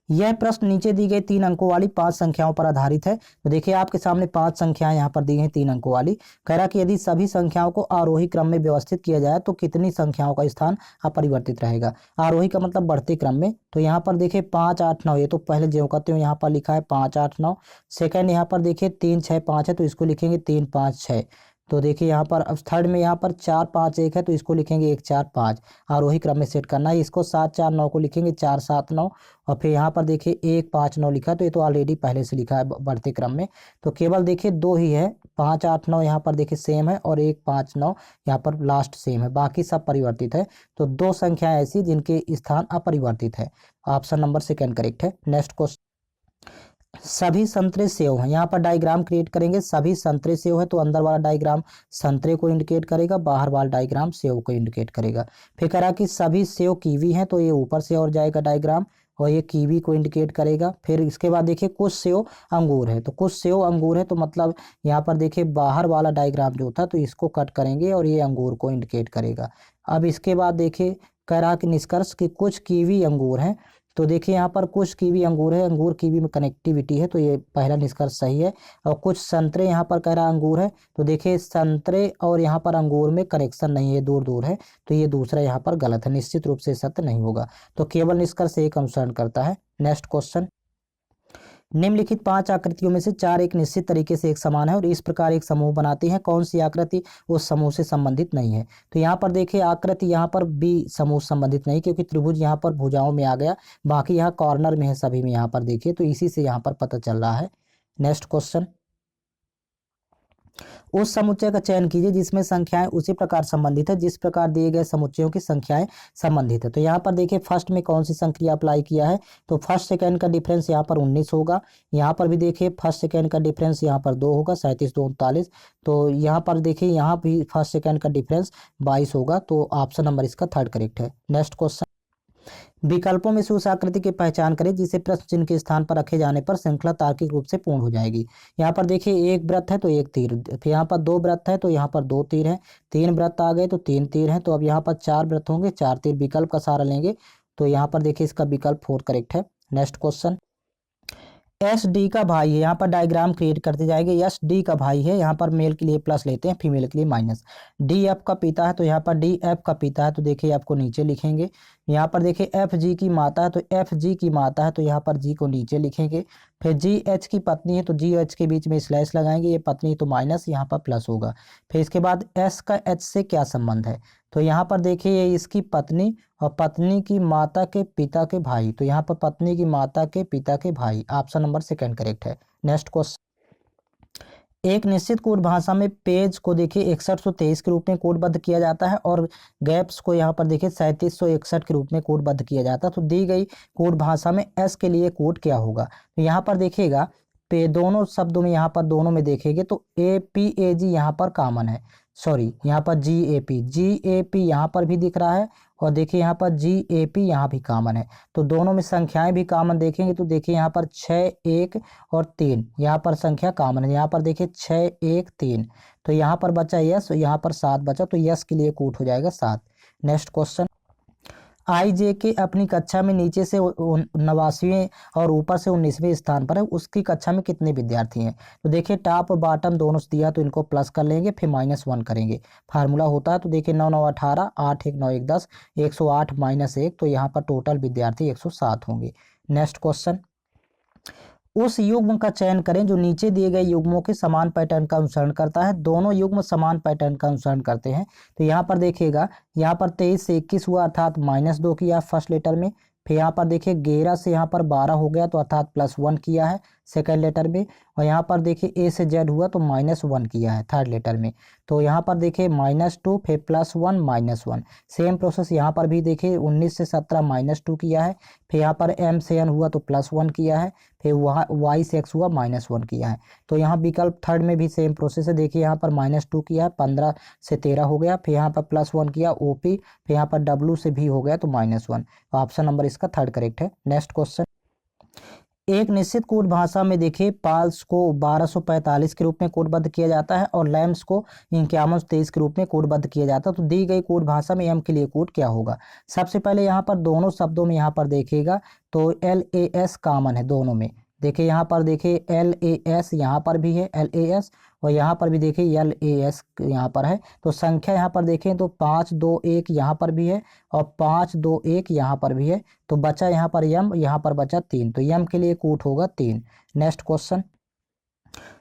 यह प्रश्न नीचे दी गई 3 अंकों वाली 5 संख्याओं पर आधारित है, तो देखिए आपके सामने 5 संख्याएं यहाँ पर दी गई 3 अंकों वाली। कह रहा कि यदि सभी संख्याओं को आरोही क्रम में व्यवस्थित किया जाए तो कितनी संख्याओं का स्थान अपरिवर्तित रहेगा। आरोही का मतलब बढ़ते क्रम में, तो यहाँ पर देखिए 5 8 9, ये तो पहले ज्यों का त्यों यहाँ पर लिखा है 5 8 9। सेकेंड यहाँ पर देखिए 3 6 5 है तो इसको लिखेंगे 3 5 6। तो देखिए यहाँ पर अब थर्ड में यहाँ पर 4 5 1 है तो इसको लिखेंगे 1 4 5, आरोही क्रम में सेट करना है। इसको 7 4 9 को लिखेंगे 4 7 9, और फिर यहाँ पर देखिए 1 5 9 लिखा, तो ये तो ऑलरेडी पहले से लिखा है बढ़ते क्रम में, तो केवल देखिए 2 ही है, 5 8 9 यहाँ पर देखिए सेम है और 1 5 9 यहाँ पर लास्ट सेम है, बाकी सब परिवर्तित है। तो 2 संख्याएं ऐसी जिनके स्थान अपरिवर्तित है। ऑप्शन नंबर सेकेंड करेक्ट है। नेक्स्ट क्वेश्चन, सभी संतरे सेव हैं, यहाँ पर डायग्राम क्रिएट करेंगे, सभी संतरे सेव है तो अंदर वाला डायग्राम संतरे को इंडिकेट करेगा, बाहर वाला डायग्राम सेव को इंडिकेट करेगा। फिर कह रहा कि सभी सेव कीवी हैं तो ये ऊपर से और जाएगा डायग्राम, और ये कीवी को इंडिकेट करेगा। फिर इसके बाद देखिए कुछ सेव अंगूर है, तो कुछ सेव अंगूर है तो मतलब यहाँ पर देखिए बाहर वाला डायग्राम जो था तो इसको कट करेंगे और ये अंगूर को इंडिकेट करेगा। अब इसके बाद देखिए कह रहा कि निष्कर्ष कि कुछ कीवी अंगूर हैं, तो देखिए यहाँ पर कुछ कीवी अंगूर है, अंगूर कीवी में कनेक्टिविटी है, तो ये पहला निष्कर्ष सही है। और कुछ संतरे यहाँ पर कह रहा अंगूर है, तो देखिए संतरे और यहाँ पर अंगूर में कनेक्शन नहीं है, दूर दूर है, तो ये दूसरा यहाँ पर गलत है, निश्चित रूप से सत्य नहीं होगा। तो केवल निष्कर्ष एक अनुसरण करता है। नेक्स्ट क्वेश्चन, निम्नलिखित 5 आकृतियों में से 4 एक निश्चित तरीके से एक समान है और इस प्रकार एक समूह बनाती है, कौन सी आकृति उस समूह से संबंधित नहीं है? तो यहाँ पर देखिए आकृति यहाँ पर बी समूह संबंधित नहीं, क्योंकि त्रिभुज यहाँ पर भुजाओं में आ गया, बाकी यहाँ कॉर्नर में है सभी में, यहाँ पर देखिए, तो इसी से यहाँ पर पता चल रहा है। नेक्स्ट क्वेश्चन, उस समुच्चय का चयन कीजिए जिसमें संख्याएं उसी प्रकार संबंधित है जिस प्रकार दिए गए समुच्चयों की संख्याएं संबंधित है। तो यहाँ पर देखिए फर्स्ट में कौन सी संख्या अप्लाई किया है, तो फर्स्ट सेकंड का डिफरेंस यहाँ पर 19 होगा। यहाँ पर भी देखिए फर्स्ट सेकंड का डिफरेंस यहाँ पर 2 होगा, 37 2 39। तो यहाँ पर देखिए यहाँ भी फर्स्ट सेकंड का डिफरेंस 22 होगा, तो ऑप्शन नंबर इसका थर्ड करेक्ट है। नेक्स्ट क्वेश्चन, विकल्पों में से उस आकृति की पहचान करें जिसे प्रश्न चिन्ह के स्थान पर रखे जाने पर श्रृंखला तार्किक रूप से पूर्ण हो जाएगी। यहाँ पर देखिए एक वृत्त है तो एक तीर, फिर यहाँ पर 2 वृत्त है तो यहाँ पर 2 तीर है, 3 वृत्त आ गए तो 3 तीर हैं, तो अब यहाँ पर 4 वृत्त होंगे, 4 तीर, विकल्प का सहारा लेंगे, तो यहाँ पर देखिए इसका विकल्प 4 करेक्ट है। नेक्स्ट क्वेश्चन, एस डी का भाई है, यहाँ पर डायग्राम क्रिएट करते जाएंगे, एस डी का भाई है, यहाँ पर मेल के लिए प्लस लेते हैं, फीमेल के लिए माइनस। डी एफ का पिता है, तो यहाँ पर डी एफ का पिता है, तो देखिए एफ को नीचे लिखेंगे। यहाँ पर देखिए एफ जी की माता है, तो एफ जी की माता है, तो यहाँ पर जी को नीचे लिखेंगे। फिर जी एच की पत्नी है, तो जी एच के बीच में स्लैश लगाएंगे, ये पत्नी तो माइनस, यहाँ पर प्लस होगा। फिर इसके बाद एस का एच से क्या संबंध है, तो यहाँ पर देखिए ये इसकी पत्नी और पत्नी की माता के पिता के भाई, तो यहाँ पर पत्नी की माता के पिता के भाई, ऑप्शन नंबर सेकंड करेक्ट है। नेक्स्ट क्वेश्चन, एक निश्चित कोड भाषा में पेज को देखिए 6123 के रूप में कोडबद्ध किया जाता है और गैप्स को यहाँ पर देखिए 3761 के रूप में कोडबद्ध किया जाता है। तो दी गई कोड भाषा में एस के लिए कोड क्या होगा, तो यहाँ पर देखिएगा पे दोनों शब्दों में, यहाँ पर दोनों में देखेंगे तो ए पी ए जी यहाँ पर कॉमन है, सॉरी यहाँ पर जी ए पी यहाँ पर भी दिख रहा है, और देखिए यहाँ पर जी ए पी यहाँ भी कॉमन है, तो दोनों में संख्याएं भी कॉमन देखेंगे तो देखिए यहाँ पर 6 1 और 3 यहाँ पर संख्या कॉमन है, यहाँ पर देखिए 6 1 3, तो यहाँ पर बचा यस, यहाँ पर 7 बचा, तो यस के लिए कोड हो जाएगा 7। नेक्स्ट क्वेश्चन, आई जे के अपनी कक्षा में नीचे से 89वें और ऊपर से 19वें स्थान पर है, उसकी कक्षा में कितने विद्यार्थी हैं, तो देखिए टॉप बॉटम दोनों से दिया तो इनको प्लस कर लेंगे, फिर -1 करेंगे, फार्मूला होता है, तो देखिए 9 9 18, 8 1 9 1 10, 108 -1, तो यहाँ पर टोटल विद्यार्थी 107 होंगे। नेक्स्ट क्वेश्चन, उस युग्म का चयन करें जो नीचे दिए गए युग्मों के समान पैटर्न का अनुसरण करता है। दोनों युग्म समान पैटर्न का अनुसरण करते हैं, तो यहाँ पर देखिएगा, यहाँ पर 23 से 21 हुआ अर्थात -2 किया फर्स्ट लेटर में, फिर यहाँ पर देखिए 11 से यहाँ पर 12 हो गया तो अर्थात +1 किया है सेकंड लेटर में, और यहाँ पर देखिए ए से जेड हुआ तो -1 किया है थर्ड लेटर में, तो यहाँ पर देखिए -2 फिर +1 -1। सेम प्रोसेस यहाँ पर भी देखिए 19 से 17 -2 किया है, फिर यहाँ पर एम से एन हुआ तो +1 किया है, फिर वहाँ वाई से एक्स हुआ -1 किया है, तो यहाँ विकल्प थर्ड में भी सेम प्रोसेस है, देखिए यहाँ पर -2 किया है, 15 से 13 हो गया, फिर यहाँ पर +1 किया ओपी, फिर यहाँ पर डब्लू से भी हो गया तो -1, ऑप्शन नंबर इसका थर्ड करेक्ट है। नेक्स्ट क्वेश्चन, एक निश्चित कोड भाषा में देखिए पाल्स को 1245 के रूप में कोडबद्ध किया जाता है और लैम्स को 5123 के रूप में कोडबद्ध किया जाता है, तो दी गई कोड भाषा में एम के लिए कोड क्या होगा। सबसे पहले यहाँ पर दोनों शब्दों में यहाँ पर देखिएगा तो LAS कॉमन है दोनों में, देखिए यहाँ पर देखिए LAS यहाँ पर भी है LAS, और यहाँ पर भी देखिए LAS यहाँ पर है, तो संख्या यहाँ पर देखें तो 5 2 1 यहाँ पर भी है और 5 2 1 यहाँ पर भी है, तो बचा यहाँ पर यम, यहाँ पर बचा 3, तो यम के लिए कोड होगा 3। नेक्स्ट क्वेश्चन,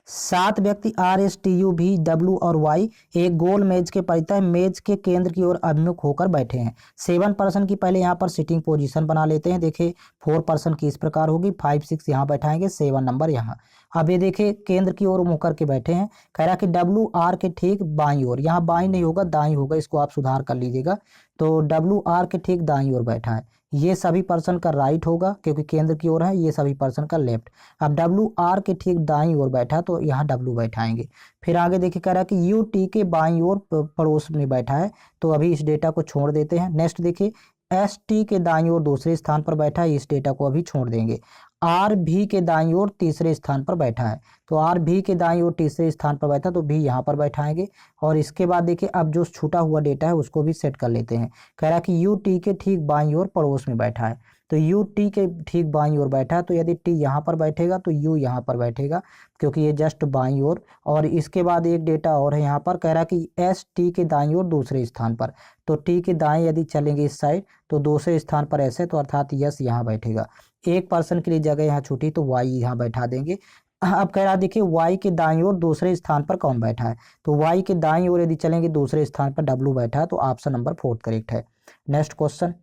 7 व्यक्ति RSTU V W और Y एक गोल मेज के परितः मेज के केंद्र की ओर अभिमुख होकर बैठे हैं। 7 पर्सन की पहले यहाँ पर सिटिंग पोजीशन बना लेते हैं, देखिए 4 पर्सन की इस प्रकार होगी, 5 6 यहाँ बैठाएंगे, 7 नंबर यहाँ। अब ये देखिए केंद्र की ओर मुँह करके बैठे हैं, कह रहा कि WR के ठीक बाईं ओर, यहाँ बाईं नहीं होगा दाईं होगा, इसको आप सुधार कर लीजिएगा, तो WR के ठीक दाईं ओर बैठा है, ये सभी पर्सन का राइट होगा क्योंकि केंद्र की ओर है, ये सभी पर्सन का लेफ्ट। अब WR के ठीक दाईं ओर बैठा तो यहाँ W बैठाएंगे। फिर आगे देखिए कह रहा है कि UT के बाईं ओर पड़ोस में बैठा है, तो अभी इस डेटा को छोड़ देते हैं। नेक्स्ट देखिए ST के दाईं ओर दूसरे स्थान पर बैठा है, इस डेटा को अभी छोड़ देंगे। RV के दाईं ओर तीसरे स्थान पर बैठा है, तो RV के दाईं ओर तीसरे स्थान पर बैठा तो भी यहाँ पर बैठाएंगे। और इसके बाद देखिए अब जो छूटा हुआ डेटा है उसको भी सेट कर लेते हैं, कह रहा है कि UT के ठीक बाईं ओर पड़ोस में बैठा है, तो यू टी के ठीक बाईं ओर बैठा है, तो यदि टी यहाँ पर बैठेगा तो यू यहाँ पर बैठेगा, क्योंकि ये जस्ट बाईं ओर। और इसके बाद एक डेटा और है, यहाँ पर कह रहा है कि एस टी के दाईं ओर दूसरे स्थान पर, तो टी के दाएं यदि चलेंगे इस साइड तो दूसरे स्थान पर ऐसे, तो अर्थात यस यहाँ बैठेगा। एक पर्सन के लिए जगह यहाँ छूटी तो वाई यहाँ बैठा देंगे। अब कह रहा देखिए वाई के दाईं ओर दूसरे स्थान पर कौन बैठा है, तो वाई के दाईं ओर यदि चलेंगे दूसरे स्थान पर डब्लू बैठा है, तो ऑप्शन नंबर 4 करेक्ट है। नेक्स्ट क्वेश्चन,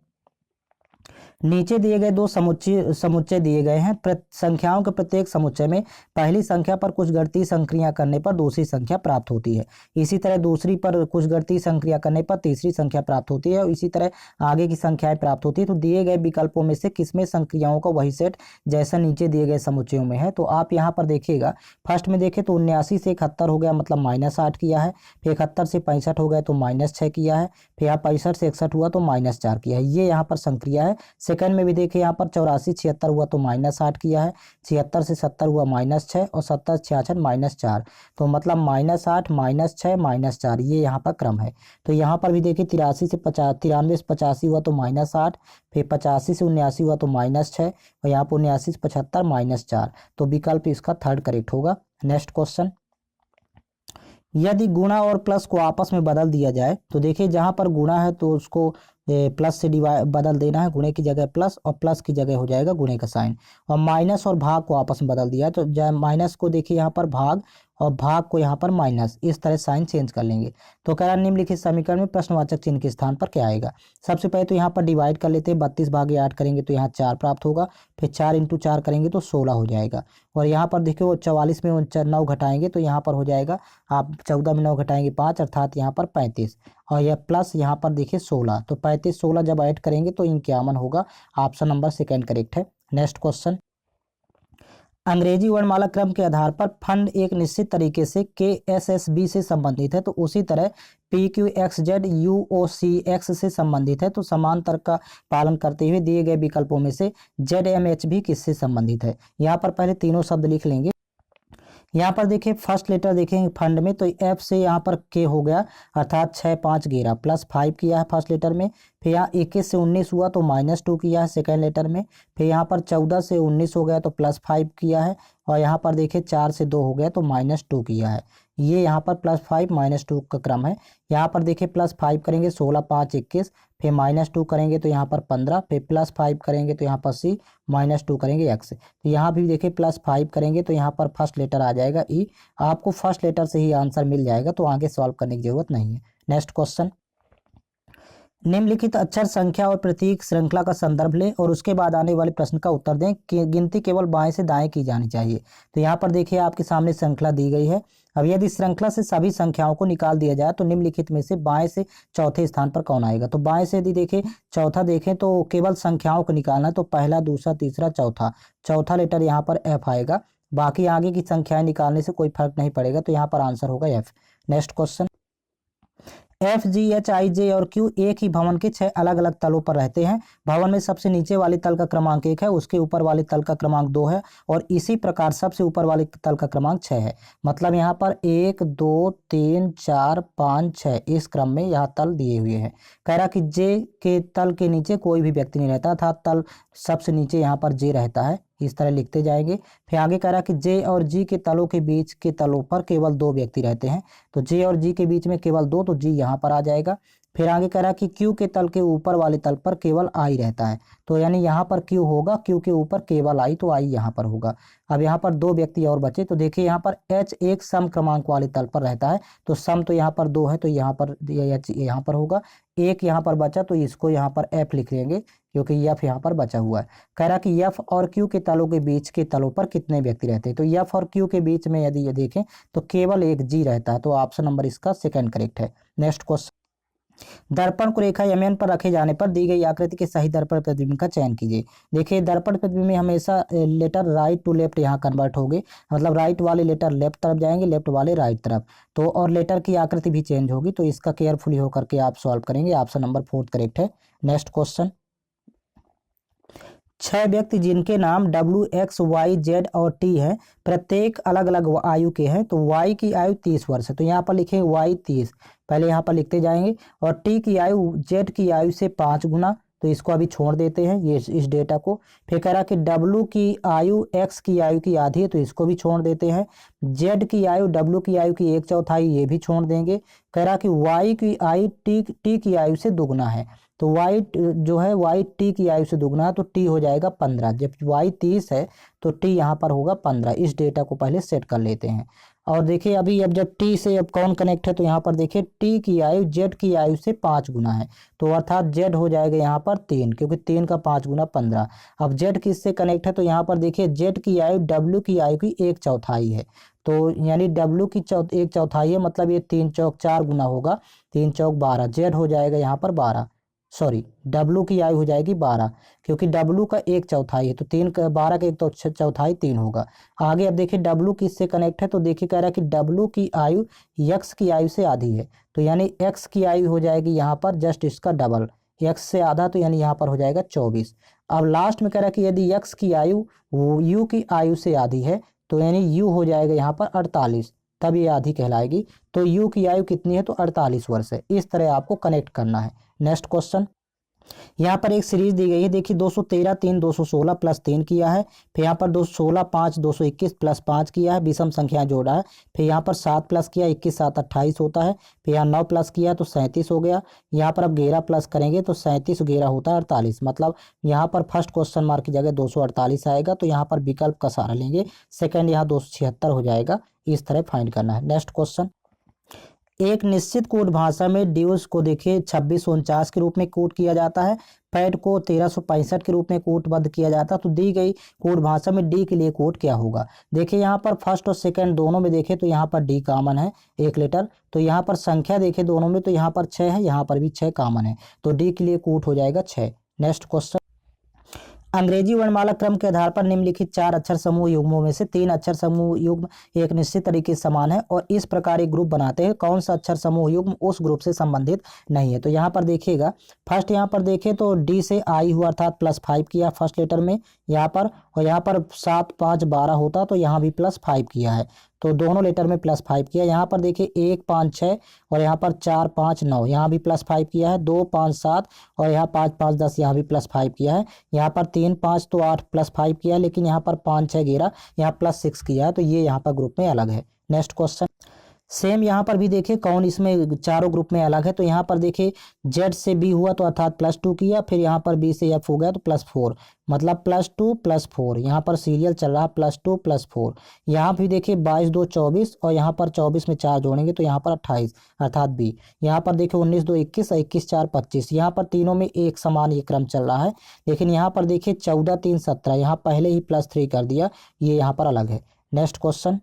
नीचे दिए गए दो समुच्चय दिए गए हैं। संख्याओं के प्रत्येक समुच्चय में पहली संख्या पर कुछ गणितीय संक्रिया करने पर दूसरी संख्या प्राप्त होती है। इसी तरह दूसरी पर कुछ गणितीय संक्रिया करने पर तीसरी संख्या प्राप्त होती है, और इसी तरह आगे की संख्याएं प्राप्त होती है। तो दिए गए विकल्पों में से किसमें संक्रियाओं का वही सेट जैसा नीचे दिए गए समुच्चयों में है। तो आप यहाँ पर देखिएगा, फर्स्ट में देखें तो 79 से 71 हो गया, मतलब -8 किया है। फिर 71 से 65 हो गया तो -6 किया है। फिर यहाँ 65 से 61 हुआ तो -4 किया है। ये यहाँ पर संक्रिया है। सेकंड में भी देखिए यहाँ पर 84 76 हुआ तो -8 किया है। 76 से 70 हुआ -6, और 70 66 -4, तो मतलब -8 -6 -4, ये यहाँ पर क्रम है। तो यहाँ पर भी देखिए 83 से 93 से 85 हुआ तो -8, फिर 85 से 79 हुआ तो -6, और यहाँ पर 79 से 75 -4, तो विकल्प इसका थर्ड करेक्ट होगा। नेक्स्ट क्वेश्चन, यदि गुणा और प्लस को आपस में बदल दिया जाए, तो देखिए जहां पर गुणा है तो उसको प्लस से बदल देना है, गुणे की जगह प्लस और प्लस की जगह हो जाएगा गुणे का साइन। और माइनस और भाग को आपस में बदल दिया है, तो माइनस को देखिए यहाँ पर भाग और भाग को यहाँ पर माइनस, इस तरह साइन चेंज कर लेंगे। तो कह रहा निम्नलिखित समीकरण में प्रश्नवाचक चिन्ह के स्थान पर क्या आएगा। सबसे पहले तो यहाँ पर डिवाइड कर लेते हैं, 32/8 करेंगे तो यहाँ 4 प्राप्त होगा। फिर 4 × 4 करेंगे तो 16 हो जाएगा। और यहाँ पर देखिए वो 44 में 9 घटाएंगे तो यहाँ पर हो जाएगा, आप 14 में 9 घटाएंगे 5, अर्थात यहाँ पर 35, और यह प्लस यहाँ पर देखिए 16, तो 35 16 जब ऐड करेंगे तो 51 होगा। ऑप्शन नंबर सेकंड करेक्ट है। नेक्स्ट क्वेश्चन, अंग्रेजी वर्णमाला क्रम के आधार पर फंड एक निश्चित तरीके से KSSB से संबंधित है, तो उसी तरह PQXZ UOCX से संबंधित है। तो समान तर्क का पालन करते हुए दिए गए विकल्पों में से ZMH भी किससे संबंधित है। यहाँ पर पहले तीनों शब्द लिख लेंगे। यहाँ पर देखिए फर्स्ट लेटर देखेंगे फंड में, तो F से यहाँ पर K हो गया, अर्थात 6 5 11 +5 किया है फर्स्ट लेटर में। फिर यहाँ 21 से 19 हुआ तो -2 किया है सेकेंड लेटर में। फिर यहाँ पर 14 से 19 हो गया तो +5 किया है। और यहाँ पर देखिए 4 से 2 हो गया तो -2 किया है। ये यहाँ पर +5 -2 का क्रम है। यहाँ पर देखिए +5 करेंगे 16 5 21, फिर -2 करेंगे तो यहाँ पर 15, फिर +5 करेंगे तो यहाँ पर C, -2 करेंगे X। तो यहाँ भी देखिए +5 करेंगे तो यहाँ पर फर्स्ट लेटर आ जाएगा E। आपको फर्स्ट लेटर से ही आंसर मिल जाएगा, तो आगे सॉल्व करने की जरूरत नहीं है। नेक्स्ट क्वेश्चन, निम्नलिखित अक्षर संख्या और प्रतीक श्रृंखला का संदर्भ लें और उसके बाद आने वाले प्रश्न का उत्तर दें कि गिनती केवल बाएं से दाएं की जानी चाहिए। तो यहाँ पर देखिए आपके सामने श्रृंखला दी गई है। अब यदि श्रृंखला से सभी संख्याओं को निकाल दिया जाए तो निम्नलिखित में से बाएं से चौथे स्थान पर कौन आएगा। तो बाएं से यदि देखें चौथा देखें तो केवल संख्याओं को निकालना है, तो पहला दूसरा तीसरा चौथा लेटर यहाँ पर F आएगा। बाकी आगे की संख्याएं निकालने से कोई फर्क नहीं पड़ेगा, तो यहाँ पर आंसर होगा F। Next question, F G H I J और Q एक ही भवन के 6 अलग अलग तलों पर रहते हैं। भवन में सबसे नीचे वाले तल का क्रमांक 1 है, उसके ऊपर वाले तल का क्रमांक 2 है, और इसी प्रकार सबसे ऊपर वाले तल का क्रमांक 6 है। मतलब यहाँ पर 1 2 3 4 5 6 इस क्रम में यहाँ तल दिए हुए हैं। कह रहा कि J के तल के नीचे कोई भी व्यक्ति नहीं रहता था, तल सबसे नीचे यहाँ पर J रहता है, इस तरह लिखते जाएंगे। फिर आगे कह रहा कि J और G के तलों के बीच के तलों पर केवल 2 व्यक्ति रहते हैं, तो J और G के बीच में केवल 2, तो G यहाँ पर आ जाएगा। फिर आगे कह रहा कि Q के तल के ऊपर वाले तल पर केवल I रहता है, तो यानी यहाँ पर Q होगा, Q के ऊपर केवल I, तो I यहाँ पर होगा। अब यहाँ पर 2 व्यक्ति और बचे, तो देखिए यहाँ पर H एक सम क्रमांक वाले तल पर रहता है, तो सम तो यहाँ पर 2 है, तो यहाँ पर H यहाँ पर होगा। एक यहाँ पर बचा तो इसको यहाँ पर F लिख लेंगे, क्योंकि F यहाँ पर बचा हुआ है। कह रहा कि F और Q के तलों के बीच के तलों पर कितने व्यक्ति रहते हैं। तो F और Q के बीच में यदि ये देखें तो केवल एक G रहता है, तो ऑप्शन नंबर इसका सेकंड करेक्ट है। नेक्स्ट क्वेश्चन, दर्पण को रेखा MN पर रखे जाने पर दी गई आकृति के सही दर्पण प्रतिबिंब का चयन कीजिए। देखिए दर्पण प्रतिबिंब में हमेशा लेटर राइट टू लेफ्ट यहाँ कन्वर्ट होंगे, मतलब राइट वाले लेटर लेफ्ट तरफ जाएंगे, लेफ्ट वाले राइट तरफ, तो और लेटर की आकृति भी चेंज होगी, तो इसका केयरफुली होकर के आप सॉल्व करेंगे। ऑप्शन नंबर 4 करेक्ट है। नेक्स्ट क्वेश्चन, 6 व्यक्ति जिनके नाम W X Y Z और T है, प्रत्येक अलग अलग आयु के हैं। तो Y की आयु 30 वर्ष है, तो यहाँ पर लिखेंगे Y 30, पहले यहाँ पर लिखते जाएंगे। और T की आयु Z की आयु से 5 गुना, तो इसको अभी छोड़ देते हैं ये इस डेटा को। फिर कह रहा कि डब्लू की आयु एक्स की आयु की आधी है, तो इसको भी छोड़ देते हैं। जेड की आयु डब्लू की आयु की 1/4, ये भी छोड़ देंगे। कह रहा कि वाई की आयु टी की आयु से दुगना है, तो वाई जो है वाई टी की आयु से दुगना है, तो टी हो जाएगा 15। जब वाई 30 है तो टी यहाँ पर होगा 15। इस डेटा को पहले सेट कर लेते हैं। और देखिए अभी अब जब टी से अब कौन कनेक्ट है, तो यहाँ पर देखिए टी की आयु जेड की आयु से 5 गुना है, तो अर्थात जेड हो जाएगा यहाँ पर 3, क्योंकि 3 का 5 गुना 15। अब जेड किससे कनेक्ट है, तो यहाँ पर देखिए जेड की आयु डब्ल्यू की आयु की 1/4 है, तो यानी डब्ल्यू की 1/4 है, मतलब ये 3 चौक 4 गुना होगा, 3 चौक 12। जेड हो जाएगा यहाँ पर 12, सॉरी डब्लू की आयु हो जाएगी 12, क्योंकि डब्लू का 1/4 है, तो 3 का 12 का 1/4 3 होगा। आगे अब देखिए डब्लू किससे कनेक्ट है, तो देखिए कह रहा है कि डब्लू की आयु यक्स की आयु से आधी है, तो यानी एक्स की आयु हो जाएगी यहाँ पर जस्ट इसका डबल, एक्स से आधा, तो यानी यहाँ पर हो जाएगा 24। अब लास्ट में कह रहा है कि यदि यक्स की आयु यू की आयु से आधी है, तो यानी यू हो जाएगा यहाँ पर 48, तब ये आधी कहलाएगी। तो यू की आयु कितनी है, तो 48 वर्ष है। इस तरह आपको कनेक्ट करना है। नेक्स्ट क्वेश्चन, यहाँ पर एक सीरीज दी गई है, देखिए 213 3 216 प्लस 3 किया है, फिर यहाँ पर 216 5 221 प्लस 5 किया है, विषम संख्या जोड़ा है, फिर यहाँ पर 7 प्लस किया, 21 7 28 होता है, फिर यहाँ 9 प्लस किया तो 37 हो गया। यहाँ पर अब 11 प्लस करेंगे तो 37 11 होता है 48, मतलब यहाँ पर फर्स्ट क्वेश्चन मार्क की जगह 248 आएगा, तो यहाँ पर विकल्प का सहारा लेंगे, सेकेंड यहाँ 276 हो जाएगा। इस तरह फाइंड करना है। नेक्स्ट क्वेश्चन, एक निश्चित कोड भाषा में ड्यूस को देखिए 2649 के रूप में कोड किया जाता है, फैट को 1365 के रूप में कोडबद्ध किया जाता है, तो दी गई कोड भाषा में डी के लिए कोड क्या होगा। देखिए यहाँ पर फर्स्ट और सेकंड दोनों में देखें तो यहाँ पर डी कॉमन है 1 लेटर, तो यहाँ पर संख्या देखें दोनों में तो यहाँ पर 6 है, यहाँ पर भी 6 कॉमन है, तो डी के लिए कोड हो जाएगा 6। नेक्स्ट क्वेश्चन, अंग्रेजी वर्णमाला क्रम के आधार पर निम्नलिखित 4 अक्षर समूह युग्मों में से 3 अक्षर समूह युग्म एक निश्चित तरीके से समान है और इस प्रकार एक ग्रुप बनाते हैं, कौन सा अक्षर समूह युग्म उस ग्रुप से संबंधित नहीं है। तो यहाँ पर देखिएगा फर्स्ट यहाँ पर देखें तो डी से आई हुआ अर्थात +5 किया फर्स्ट लेटर में यहाँ पर, और यहाँ पर 7 5 12 होता तो यहाँ भी +5 किया है, तो दोनों लेटर में +5 किया। यहाँ पर देखिए 1 5 6 और यहाँ पर 4 5 9, यहाँ भी +5 किया है, 2 5 7 और यहाँ 5 5 10, यहाँ भी +5 किया है। यहाँ पर 3 5 तो 8 +5 किया है, लेकिन यहाँ पर 5 6 11 यहाँ +6 किया है, तो ये यहाँ पर ग्रुप में अलग है। नेक्स्ट क्वेश्चन, सेम यहाँ पर भी देखिए कौन इसमें चारों ग्रुप में अलग है, तो यहाँ पर देखिए जेड से बी हुआ तो अर्थात +2 किया, फिर यहाँ पर बी से एफ हो गया तो +4, मतलब +2 +4, यहाँ पर सीरियल चल रहा है +2 +4। यहाँ भी देखिए 22 2 24 और यहाँ पर 24 में 4 जोड़ेंगे तो यहाँ पर 28 अर्थात बी। यहाँ पर देखिए 19 2 21 21 4 25, यहाँ पर तीनों में एक समान ये क्रम चल रहा है, लेकिन यहाँ पर देखिए 14 3 17, यहाँ पहले ही +3 कर दिया, ये यहाँ पर अलग है। नेक्स्ट क्वेश्चन,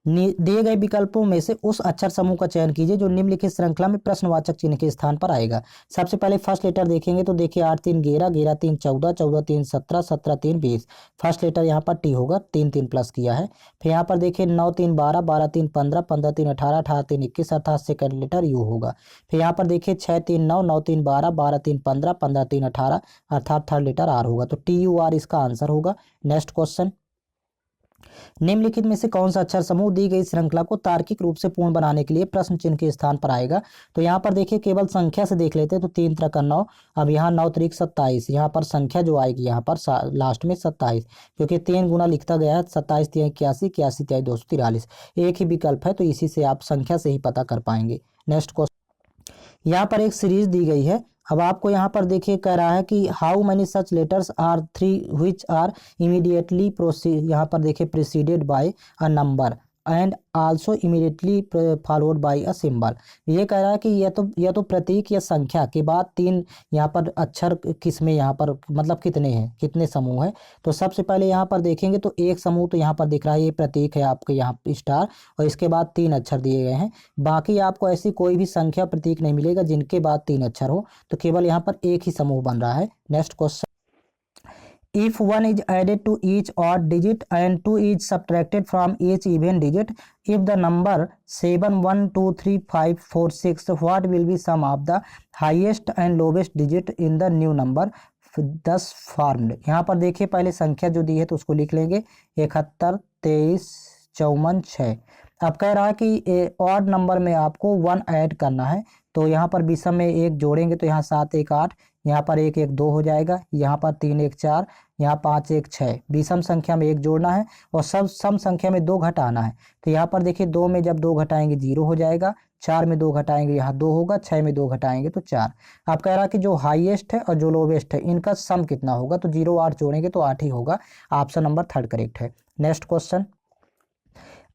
दिए गए विकल्पों में से उस अक्षर समूह का चयन कीजिए जो निम्नलिखित श्रृंखला में प्रश्नवाचक चिन्ह के स्थान पर आएगा। सबसे पहले फर्स्ट लेटर देखेंगे तो देखिए 8 3 11 11 3 14 14 3 17 17 3 20, फर्स्ट लेटर यहाँ पर टी होगा, 3 3 प्लस किया है। फिर यहाँ पर देखिए 9 3 12 12 3 15 15 3 18 18 3 21 अर्थात सेकंड लेटर यू होगा। फिर यहाँ पर देखिए 6 3 9 9 3 12 12 3 15 15 3 18 अर्थात थर्ड लेटर आर होगा, तो टी यू आर इसका आंसर होगा। नेक्स्ट क्वेश्चन, निम्नलिखित में से कौन सा अक्षर समूह दी गई श्रृंखला को तार्किक रूप से पूर्ण बनाने के लिए प्रश्न चिन्ह के स्थान पर आएगा। तो यहाँ पर देखिए केवल संख्या से देख लेते हैं, तो 3 3 का 9, अब यहाँ 9 3 27, यहाँ पर संख्या जो आएगी यहाँ पर लास्ट में 27, क्योंकि 3 गुना लिखता गया है, 27 3 81 81 3 243, एक ही विकल्प है, तो इसी से आप संख्या से ही पता कर पाएंगे। नेक्स्ट क्वेश्चन, यहाँ पर एक सीरीज दी गई है, अब आपको यहाँ पर देखिए कह रहा है कि how many such letters are 3 which are immediately proceed, यहाँ पर देखिए preceded by a number and also immediately followed by a symbol. ये कह रहा है कि यह तो प्रतीक या संख्या के बाद 3 यहाँ पर अक्षर किसमें यहाँ पर मतलब कितने हैं, कितने समूह हैं। तो सबसे पहले यहाँ पर देखेंगे तो एक समूह तो यहाँ पर दिख रहा है, ये प्रतीक है आपके यहाँ स्टार, और इसके बाद 3 अक्षर दिए गए हैं। बाकी आपको ऐसी कोई भी संख्या प्रतीक नहीं मिलेगा जिनके बाद 3 अक्षर हो, तो केवल यहाँ पर एक ही समूह बन रहा है। Next question, if 1 is added to each odd digit and 2 is subtracted from each even digit, if the number 7 1 2 3 5 4 6, what will be sum of the highest and lowest digit in the new number thus formed। यहाँ पर देखिए पहले संख्या जो दी है तो उसको लिख लेंगे 71 23 54 6। अब कह रहा है कि ऑड नंबर में आपको 1 ऐड करना है, तो यहाँ पर विषम में 1 जोड़ेंगे तो यहाँ 7 1 8, यहाँ पर 1 1 2 हो जाएगा, यहाँ पर 3 1 4, यहाँ 5 1 6। विषम संख्या में 1 जोड़ना है और सब सम संख्या में 2 घटाना है। तो यहाँ पर देखिए 2 में जब 2 घटाएंगे 0 हो जाएगा, 4 में 2 घटाएंगे यहाँ 2 होगा, 6 में 2 घटाएंगे तो 4। आप कह रहा कि जो हाईएस्ट है और जो लोवेस्ट है इनका सम कितना होगा, तो 0 8 जोड़ेंगे तो 8 ही होगा। ऑप्शन नंबर 3 करेक्ट है। नेक्स्ट क्वेश्चन,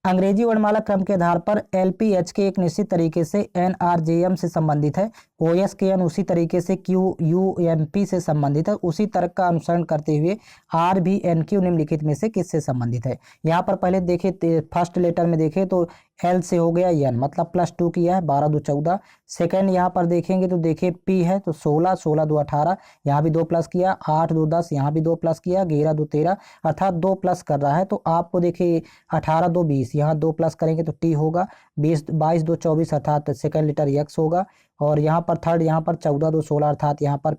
अंग्रेजी वर्णमाला क्रम के आधार पर LPHK एक निश्चित तरीके से NRJM से संबंधित है, OSKN उसी तरीके से QUMP से संबंधित है, उसी तर्क का अनुसरण करते हुए RBNQ निम्नलिखित में से किससे संबंधित है। यहाँ पर पहले देखे फर्स्ट लेटर में देखे तो L से हो गया N, मतलब +2 किया है, 12 2 14। सेकेंड यहाँ पर देखेंगे तो देखिए P है तो 16, 16 2 18, यहाँ भी 2 प्लस किया, 8 2 10, यहाँ भी 2 प्लस किया, 11 2 13, अर्थात 2 प्लस कर रहा है। तो आपको देखिए 18 2 20, यहाँ 2 प्लस करेंगे तो T होगा, 22 2 24 अर्थात सेकेंड लेटर X होगा, और यहाँ पर थर्ड, यहाँ पर 14 2 16 अर्थात यहाँ पर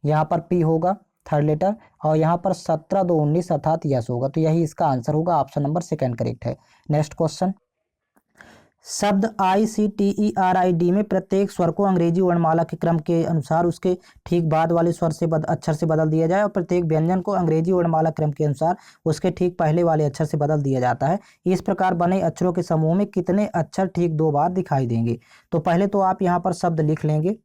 यहाँ पर P होगा थर्ड लेटर, और यहाँ पर 17 2 19 अर्थात यस होगा। तो यही इसका आंसर होगा, ऑप्शन नंबर 2 करेक्ट है। नेक्स्ट क्वेश्चन, शब्द ICTERID में प्रत्येक स्वर को अंग्रेजी वर्णमाला के क्रम के अनुसार उसके ठीक बाद वाले स्वर से अक्षर से बदल दिया जाए, और प्रत्येक व्यंजन को अंग्रेजी वर्णमाला क्रम के अनुसार उसके ठीक पहले वाले अक्षर से बदल दिया जाता है। इस प्रकार बने अक्षरों के समूह में कितने अक्षर ठीक 2 बार दिखाई देंगे। तो पहले तो आप यहाँ पर शब्द लिख लेंगे।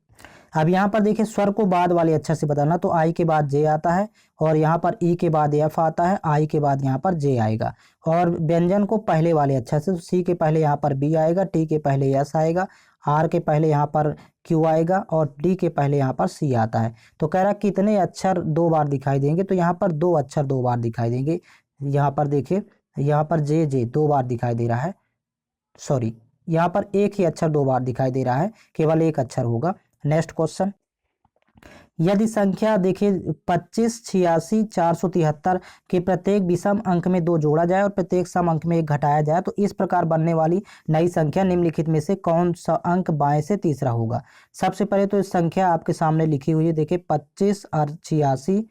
अब यहाँ पर देखिए स्वर को बाद वाले अक्षर से बदलना, तो आई के बाद जे आता है, और यहाँ पर ई के बाद एफ आता है, आई के बाद यहाँ पर जे आएगा, और व्यंजन को पहले वाले अक्षर से, तो सी के पहले यहाँ पर बी आएगा, टी के पहले एस आएगा, आर के पहले यहाँ पर क्यू आएगा, और डी के पहले यहाँ पर सी आता है। तो कह रहा कितने अक्षर 2 बार दिखाई देंगे, तो यहाँ पर 2 अक्षर 2 बार दिखाई देंगे। यहाँ पर देखिए यहाँ पर जे 2 बार दिखाई दे रहा है, सॉरी यहाँ पर एक ही अक्षर 2 बार दिखाई दे रहा है, केवल एक अक्षर होगा। नेक्स्ट क्वेश्चन, यदि संख्या देखिए 25 86 473 के प्रत्येक विषम अंक में 2 जोड़ा जाए और प्रत्येक सम अंक में 1 घटाया जाए, तो इस प्रकार बनने वाली नई संख्या निम्नलिखित में से कौन सा अंक बाएं से तीसरा होगा। सबसे पहले तो इस संख्या आपके सामने लिखी हुई है, देखिए 25 और 86,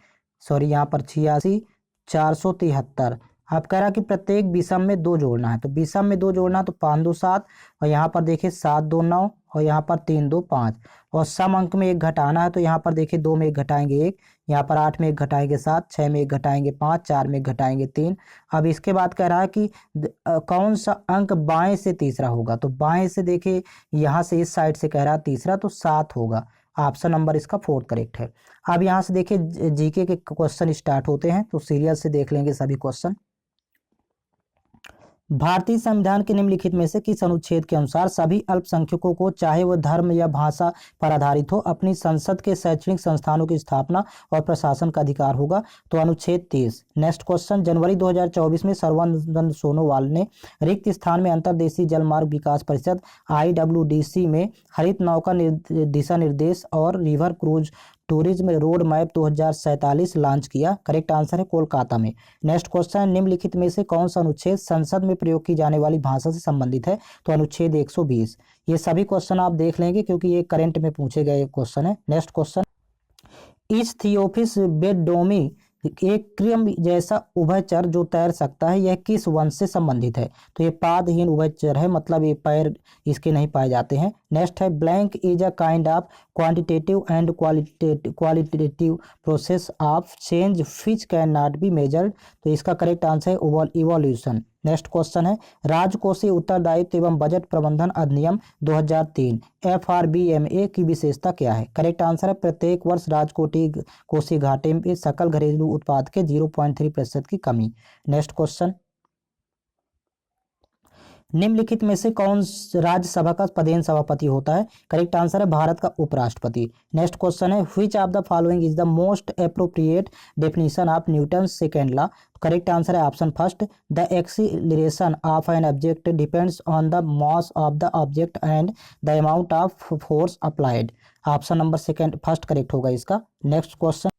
सॉरी यहाँ पर 86 473। आप कह रहा कि प्रत्येक विषम में 2 जोड़ना है, तो विषम में 2 जोड़ना तो 5 2 7, और यहाँ पर देखिए 7 2 9, और यहाँ पर 3 2 5, और सम अंक में 1 घटाना है, तो यहाँ पर देखिए 2 में 1 घटाएंगे 1, यहाँ पर 8 में 1 घटाएंगे 7, 6 में 1 घटाएंगे 5, 4 में 1 घटाएंगे 3। अब इसके बाद कह रहा है कि कौन सा अंक बाएं से तीसरा होगा, तो बाएं से देखिए यहाँ से इस साइड से कह रहा है तीसरा, तो 7 होगा। ऑप्शन नंबर इसका 4 करेक्ट है। अब यहाँ से देखिए जीके के क्वेश्चन स्टार्ट होते हैं, तो सीरियल से देख लेंगे सभी क्वेश्चन। भारतीय संविधान के निम्नलिखित में से किस अनुच्छेद के अनुसार सभी अल्पसंख्यकों को, चाहे वह धर्म या भाषा पर आधारित हो, अपनी संसद के शैक्षणिक संस्थानों की स्थापना और प्रशासन का अधिकार होगा। तो अनुच्छेद 30। नेक्स्ट क्वेश्चन, जनवरी 2024 में सर्बानंद सोनोवाल ने रिक्त स्थान में अंतर्देशीय जलमार्ग विकास परिषद IWDC में हरित नौका दिशा निर्देश और river cruise tourism road map 2047 launch किया। करेक्ट आंसर है कोलकाता में। नेक्स्ट क्वेश्चन, निम्नलिखित में से कौन सा अनुच्छेद संसद में प्रयोग की जाने वाली भाषा से संबंधित है। तो अनुच्छेद 120। ये सभी क्वेश्चन आप देख लेंगे क्योंकि ये करंट में पूछे गए क्वेश्चन है। नेक्स्ट क्वेश्चन, इस्थियोपिस बेडोमी एक क्रिम जैसा उभयचर जो तैर सकता है, यह किस वंश से संबंधित है। तो ये पादहीन उभयचर है, मतलब ये पैर इसके नहीं पाए जाते हैं। नेक्स्ट है, blank is a kind of quantitative and qualitative process of change which can not be measured. तो इसका करेक्ट आंसर है इवोल्यूशन। नेक्स्ट क्वेश्चन है, राजकोषीय उत्तरदायित्व एवं बजट प्रबंधन अधिनियम 2003 FRBMA की विशेषता क्या है। करेक्ट आंसर है प्रत्येक वर्ष राजकोषीय घाटे में सकल घरेलू उत्पाद के 0.3% की कमी। नेक्स्ट क्वेश्चन, निम्नलिखित में से कौन राज्यसभा का पदेन सभापति होता है। करेक्ट आंसर है भारत का उपराष्ट्रपति। नेक्स्ट क्वेश्चन है, which of the following is the most appropriate definition of Newton second law. Correct answer है option first, the acceleration of an object depends on the mass of the object and the amount of force applied. Option number first correct होगा इसका। Next question,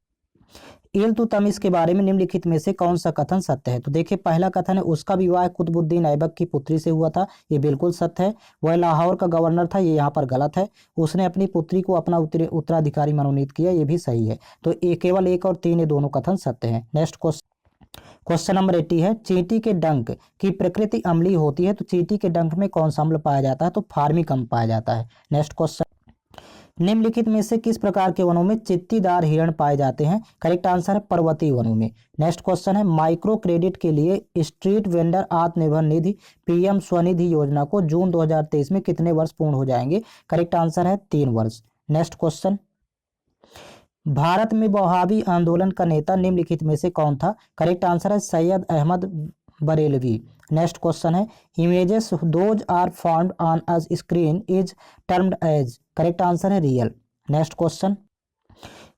Iltutmish के बारे में निम्नलिखित में से कौन सा कथन सत्य है। तो देखिए पहला कथन है, उसका विवाह कुतुबुद्दीन ऐबक की पुत्री से हुआ था, ये बिल्कुल सत्य है। वह लाहौर का गवर्नर था, ये यहाँ पर गलत है। उसने अपनी पुत्री को अपना उत्तराधिकारी मनोनीत किया, ये भी सही है। तो ये केवल 1 और 3 ये दोनों कथन सत्य है। नेक्स्ट क्वेश्चन नंबर 80 है, चींटी के डंक की प्रकृति अम्लीय होती है, तो चींटी के डंक में कौन सा अम्ल पाया जाता है। तो फार्मिक अम्ल पाया जाता है। नेक्स्ट क्वेश्चन, निम्नलिखित में से किस प्रकार के वनों में चित्तीदार हिरण पाए जाते हैं? करेक्ट आंसर है पर्वतीय वनों में। नेक्स्ट क्वेश्चन है माइक्रो क्रेडिट के लिए street vendor Atmanirbhar Nidhi PM Svanidhi योजना को जून 2023 में कितने वर्ष पूर्ण हो जाएंगे? करेक्ट आंसर है 3 वर्ष। नेक्स्ट क्वेश्चन, भारत में वहाबी आंदोलन का नेता निम्नलिखित में से कौन था? करेक्ट आंसर है सैयद अहमद बरेलवी। नेक्स्ट क्वेश्चन है images those are found on a screen is termed as. Correct answer है रियल। नेक्स्ट क्वेश्चन,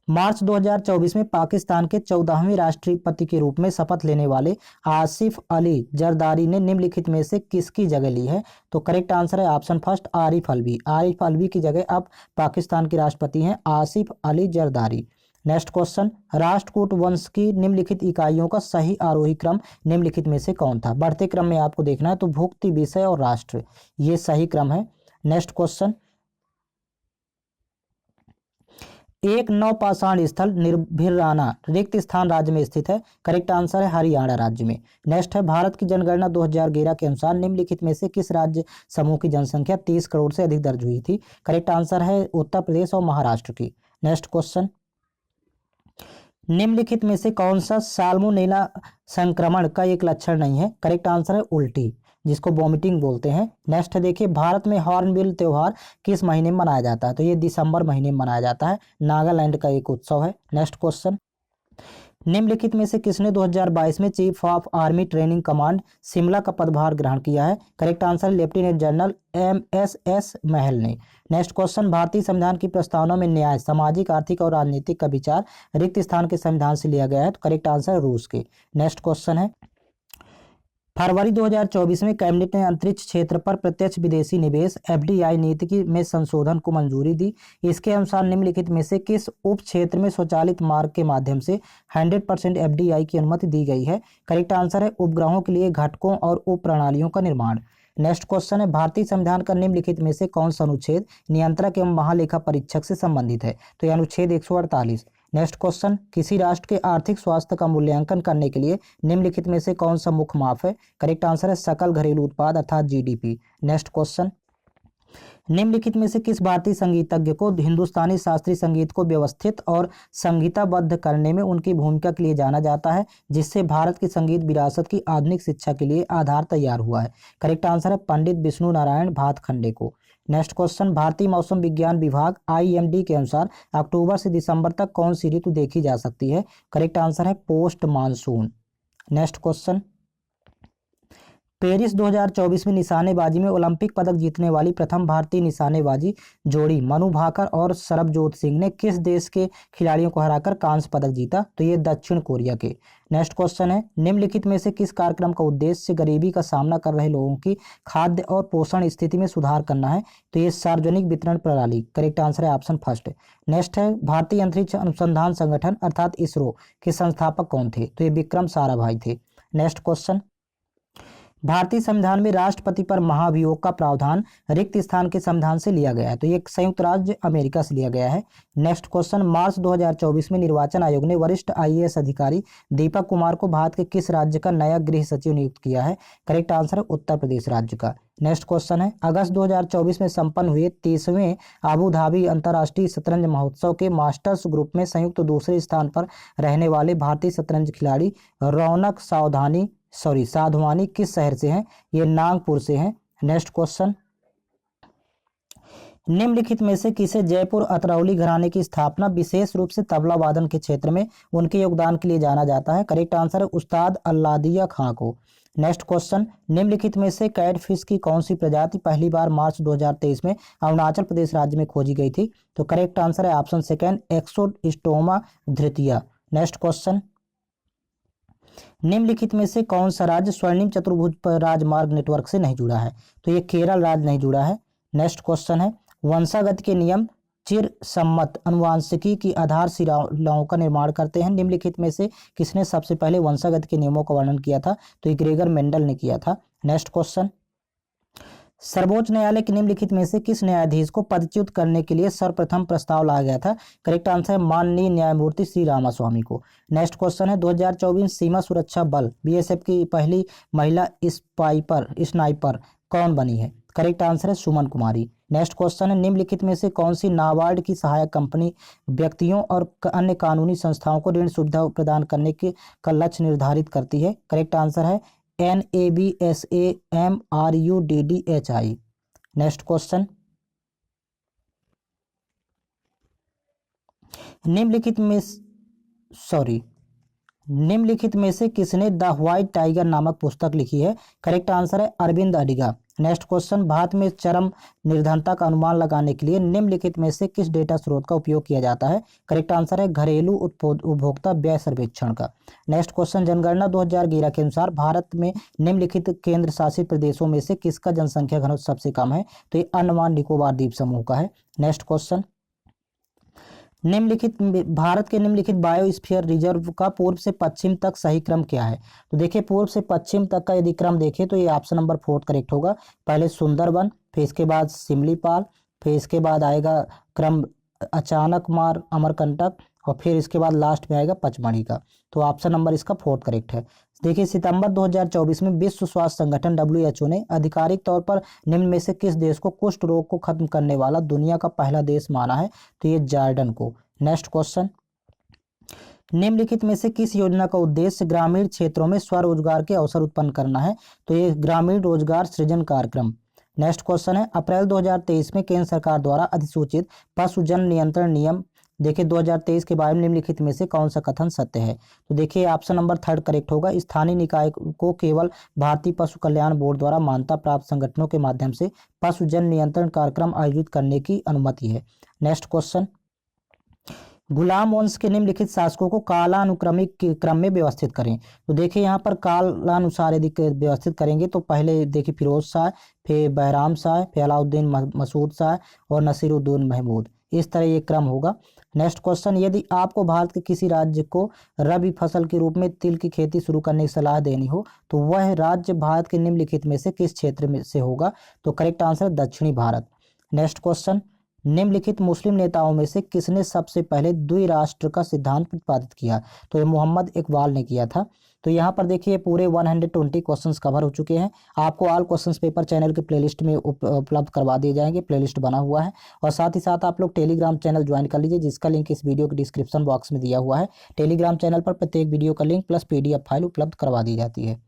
मार्च 2024 में पाकिस्तान के 14वें राष्ट्रपति के रूप में शपथ लेने वाले आसिफ अली जरदारी ने निम्नलिखित में से किसकी जगह ली है? तो करेक्ट आंसर है ऑप्शन फर्स्ट आरिफ अलवी। आरिफ अलवी की जगह अब पाकिस्तान के राष्ट्रपति हैं आसिफ अली जरदारी। नेक्स्ट क्वेश्चन, राष्ट्रकूट वंश की निम्नलिखित इकाइयों का सही आरोही क्रम निम्नलिखित में से कौन था? बढ़ते क्रम में आपको देखना है, तो भुक्ति, विषय और राष्ट्र, ये सही क्रम है। नेक्स्ट क्वेश्चन, एक नवपाषाण स्थल निर्भिराना रिक्त स्थान राज्य में स्थित है? करेक्ट आंसर है हरियाणा राज्य में। नेक्स्ट है भारत की जनगणना 2011 के अनुसार निम्नलिखित में से किस राज्य समूह की जनसंख्या 30 करोड़ से अधिक दर्ज हुई थी? करेक्ट आंसर है उत्तर प्रदेश और महाराष्ट्र की। नेक्स्ट क्वेश्चन, निम्नलिखित में से कौन सा साल्मोनेला संक्रमण का एक लक्षण नहीं है? करेक्ट आंसर है उल्टी, जिसको वॉमिटिंग बोलते हैं। नेक्स्ट देखिए भारत में हॉर्नबिल त्योहार किस महीने में मनाया जाता है? तो ये दिसंबर महीने में मनाया जाता है, नागालैंड का एक उत्सव है। नेक्स्ट क्वेश्चन, निम्नलिखित में से किसने 2022 में chief of army training command Shimla का पदभार ग्रहण किया है? Correct answer lieutenant general MSS महल ने। नेक्स्ट क्वेश्चन, भारतीय संविधान की प्रस्तावना में न्याय, सामाजिक, आर्थिक और राजनीतिक का विचार रिक्त स्थान के संविधान से लिया गया है? तो करेक्ट आंसर रूस के। नेक्स्ट क्वेश्चन है फरवरी 2024 में कैबिनेट ने अंतरिक्ष क्षेत्र पर प्रत्यक्ष विदेशी निवेश FDI नीति में संशोधन को मंजूरी दी। इसके अनुसार निम्नलिखित में से किस उप क्षेत्र में स्वचालित मार्ग के माध्यम से 100% FDI की अनुमति दी गई है? करेक्ट आंसर है उपग्रहों के लिए घटकों और उप प्रणालियों का निर्माण। नेक्स्ट क्वेश्चन है भारतीय संविधान का निम्नलिखित में से कौन सा अनुच्छेद नियंत्रक एवं महालेखा परीक्षक से संबंधित है? तो यह अनुच्छेद 148। नेक्स्ट क्वेश्चन, किसी राष्ट्र के आर्थिक स्वास्थ्य का मूल्यांकन करने के लिए निम्नलिखित में से कौन सा मुख्य माप है? करेक्ट आंसर है सकल घरेलू उत्पाद अर्थात GDP। नेक्स्ट क्वेश्चन, निम्नलिखित में से किस भारतीय संगीतज्ञ को हिंदुस्तानी शास्त्रीय संगीत को व्यवस्थित और संहिताबद्ध करने में उनकी भूमिका के लिए जाना जाता है, जिससे भारत की संगीत विरासत की आधुनिक शिक्षा के लिए आधार तैयार हुआ है? करेक्ट आंसर है पंडित विष्णु नारायण भातखंडे को। नेक्स्ट क्वेश्चन, भारतीय मौसम विज्ञान विभाग IMD के अनुसार अक्टूबर से दिसंबर तक कौन सी ऋतु देखी जा सकती है? करेक्ट आंसर है post monsoon. Next question, Paris 2024 में निशानेबाजी में ओलंपिक पदक जीतने वाली प्रथम भारतीय निशानेबाजी जोड़ी मनु भाकर और सरबजोत सिंह ने किस देश के खिलाड़ियों को हराकर कांस्य पदक जीता? तो ये दक्षिण कोरिया के। नेक्स्ट क्वेश्चन है निम्नलिखित में से किस कार्यक्रम का उद्देश्य गरीबी का सामना कर रहे लोगों की खाद्य और पोषण स्थिति में सुधार करना है? तो ये सार्वजनिक वितरण प्रणाली। करेक्ट आंसर है ऑप्शन फर्स्ट। नेक्स्ट है भारतीय अंतरिक्ष अनुसंधान संगठन अर्थात ISRO के संस्थापक कौन थे? तो ये विक्रम साराभाई थे। नेक्स्ट क्वेश्चन, भारतीय संविधान में राष्ट्रपति पर महाभियोग का प्रावधान रिक्त स्थान के संविधान से लिया गया है? तो ये संयुक्त राज्य अमेरिका से लिया गया है। नेक्स्ट क्वेश्चन, मार्च 2024 में निर्वाचन आयोग ने वरिष्ठ IAS अधिकारी दीपक कुमार को भारत के किस राज्य का नया गृह सचिव नियुक्त किया है? करेक्ट आंसर है उत्तर प्रदेश राज्य का। नेक्स्ट क्वेश्चन है अगस्त 2024 में संपन्न हुए 30वें आबू धाबी अंतर्राष्ट्रीय शतरंज महोत्सव के मास्टर्स ग्रुप में संयुक्त दूसरे स्थान पर रहने वाले भारतीय शतरंज खिलाड़ी रौनक साधवानी किस शहर से हैं? ये नागपुर से हैं। नेक्स्ट क्वेश्चन, निम्नलिखित में से किसे जयपुर अतरौली घराने की स्थापना विशेष रूप से तबला वादन के क्षेत्र में उनके योगदान के लिए जाना जाता है? करेक्ट आंसर है उस्ताद अल्लादिया खां को। नेक्स्ट क्वेश्चन, निम्नलिखित में से कैटफिश की कौन सी प्रजाति पहली बार मार्च 2023 में अरुणाचल प्रदेश राज्य में खोजी गई थी? तो करेक्ट आंसर है ऑप्शन सेकेंड एक्सोस्टोमा धृतिया। नेक्स्ट क्वेश्चन, निम्नलिखित में से कौन सा राज्य स्वर्णिम चतुर्भुज राजमार्ग नेटवर्क से नहीं जुड़ा है? तो ये केरल राज्य नहीं जुड़ा है। नेक्स्ट क्वेश्चन है वंशागत के नियम चिर सम्मत अनुवांशिकी की आधारशिलाओं का निर्माण करते हैं। निम्नलिखित में से किसने सबसे पहले वंशागत के नियमों का वर्णन किया था? तो ग्रेगर मेंडल ने किया था। नेक्स्ट क्वेश्चन, सर्वोच्च न्यायालय के निम्नलिखित में से किस न्यायाधीश को पदच्युत करने के लिए सर्वप्रथम प्रस्ताव लाया गया था? करेक्ट आंसर है माननीय न्यायमूर्ति श्री रामास्वामी को। नेक्स्ट क्वेश्चन है 2024 सीमा सुरक्षा बल BSF की पहली महिला स्नाइपर कौन बनी है? करेक्ट आंसर है सुमन कुमारी। नेक्स्ट क्वेश्चन है, निम्नलिखित में से कौन सी नाबार्ड की सहायक कंपनी व्यक्तियों और अन्य कानूनी संस्थाओं को ऋण सुविधा प्रदान करने के का लक्ष्य निर्धारित करती है? करेक्ट आंसर है NABSAMRUDDHI। नेक्स्ट क्वेश्चन, निम्नलिखित में से किसने द व्हाइट टाइगर नामक पुस्तक लिखी है? करेक्ट आंसर है अरविंद अडिगा। नेक्स्ट क्वेश्चन, भारत में चरम निर्धनता का अनुमान लगाने के लिए निम्नलिखित में से किस डेटा स्रोत का उपयोग किया जाता है? करेक्ट आंसर है घरेलू उपभोक्ता व्यय सर्वेक्षण का। नेक्स्ट क्वेश्चन, जनगणना 2011 के अनुसार भारत में निम्नलिखित केंद्र शासित प्रदेशों में से किसका जनसंख्या घनत्व सबसे कम है? तो ये अंडमान निकोबार द्वीप समूह का है। नेक्स्ट क्वेश्चन, भारत के निम्नलिखित बायोस्फीयर रिजर्व का पूर्व से पश्चिम तक सही क्रम क्या है? तो देखिए पूर्व से पश्चिम तक का यदि क्रम देखें तो ये ऑप्शन नंबर 4 करेक्ट होगा। पहले सुंदरबन, फिर इसके बाद सिमलीपाल, फिर इसके बाद आएगा क्रम अचानकमार अमरकंटक, और फिर इसके बाद लास्ट में आएगा पचमढ़ी का। तो ऑप्शन नंबर इसका 4 करेक्ट है। देखिए सितंबर 2024 में विश्व स्वास्थ्य संगठन WHO ने आधिकारिक तौर पर निम्न में से किस देश को कुष्ठ रोग को खत्म करने वाला दुनिया का पहला देश माना है? तो ये जॉर्डन को। नेक्स्ट क्वेश्चन, निम्नलिखित में से किस योजना का उद्देश्य ग्रामीण क्षेत्रों में स्वरोजगार के अवसर उत्पन्न करना है? तो ये ग्रामीण रोजगार सृजन कार्यक्रम। नेक्स्ट क्वेश्चन है, अप्रैल 2023 में केंद्र सरकार द्वारा अधिसूचित पशुजन नियंत्रण नियम देखिए 2023 के बारे में निम्नलिखित में से कौन सा कथन सत्य है? तो देखिए ऑप्शन नंबर 3 करेक्ट होगा। स्थानीय निकाय को केवल भारतीय पशु कल्याण बोर्ड द्वारा मान्यता प्राप्त संगठनों के माध्यम से पशुजन नियंत्रण कार्यक्रम आयोजित करने की अनुमति है। नेक्स्ट क्वेश्चन, गुलाम वंश के निम्नलिखित शासकों को कालानुक्रमिक क्रम में व्यवस्थित करें। तो देखिए यहाँ पर कालानुसार यदि व्यवस्थित करेंगे तो पहले देखिए फिरोज शाह, फिर बहराम शाह, फिर अलाउद्दीन मसूद शाह और नसीरुद्दीन महमूद, इस तरह ये क्रम होगा। नेक्स्ट क्वेश्चन, यदि आपको भारत के किसी राज्य को रबी फसल के रूप में तिल की खेती शुरू करने की सलाह देनी हो तो वह राज्य भारत के निम्नलिखित में से किस क्षेत्र में से होगा? तो करेक्ट आंसर दक्षिणी भारत। नेक्स्ट क्वेश्चन, निम्नलिखित मुस्लिम नेताओं में से किसने सबसे पहले द्विराष्ट्र का सिद्धांत प्रतिपादित किया? तो ये मोहम्मद इकबाल ने किया था। तो यहाँ पर देखिए पूरे 120 क्वेश्चंस कवर हो चुके हैं। आपको ऑल क्वेश्चंस पेपर चैनल के प्लेलिस्ट में उपलब्ध करवा दिए जाएंगे, प्लेलिस्ट बना हुआ है। और साथ ही साथ आप लोग टेलीग्राम चैनल ज्वाइन कर लीजिए, जिसका लिंक इस वीडियो के डिस्क्रिप्शन बॉक्स में दिया हुआ है। टेलीग्राम चैनल पर प्रत्येक वीडियो का लिंक प्लस PDF फाइल उपलब्ध करवा दी जाती है।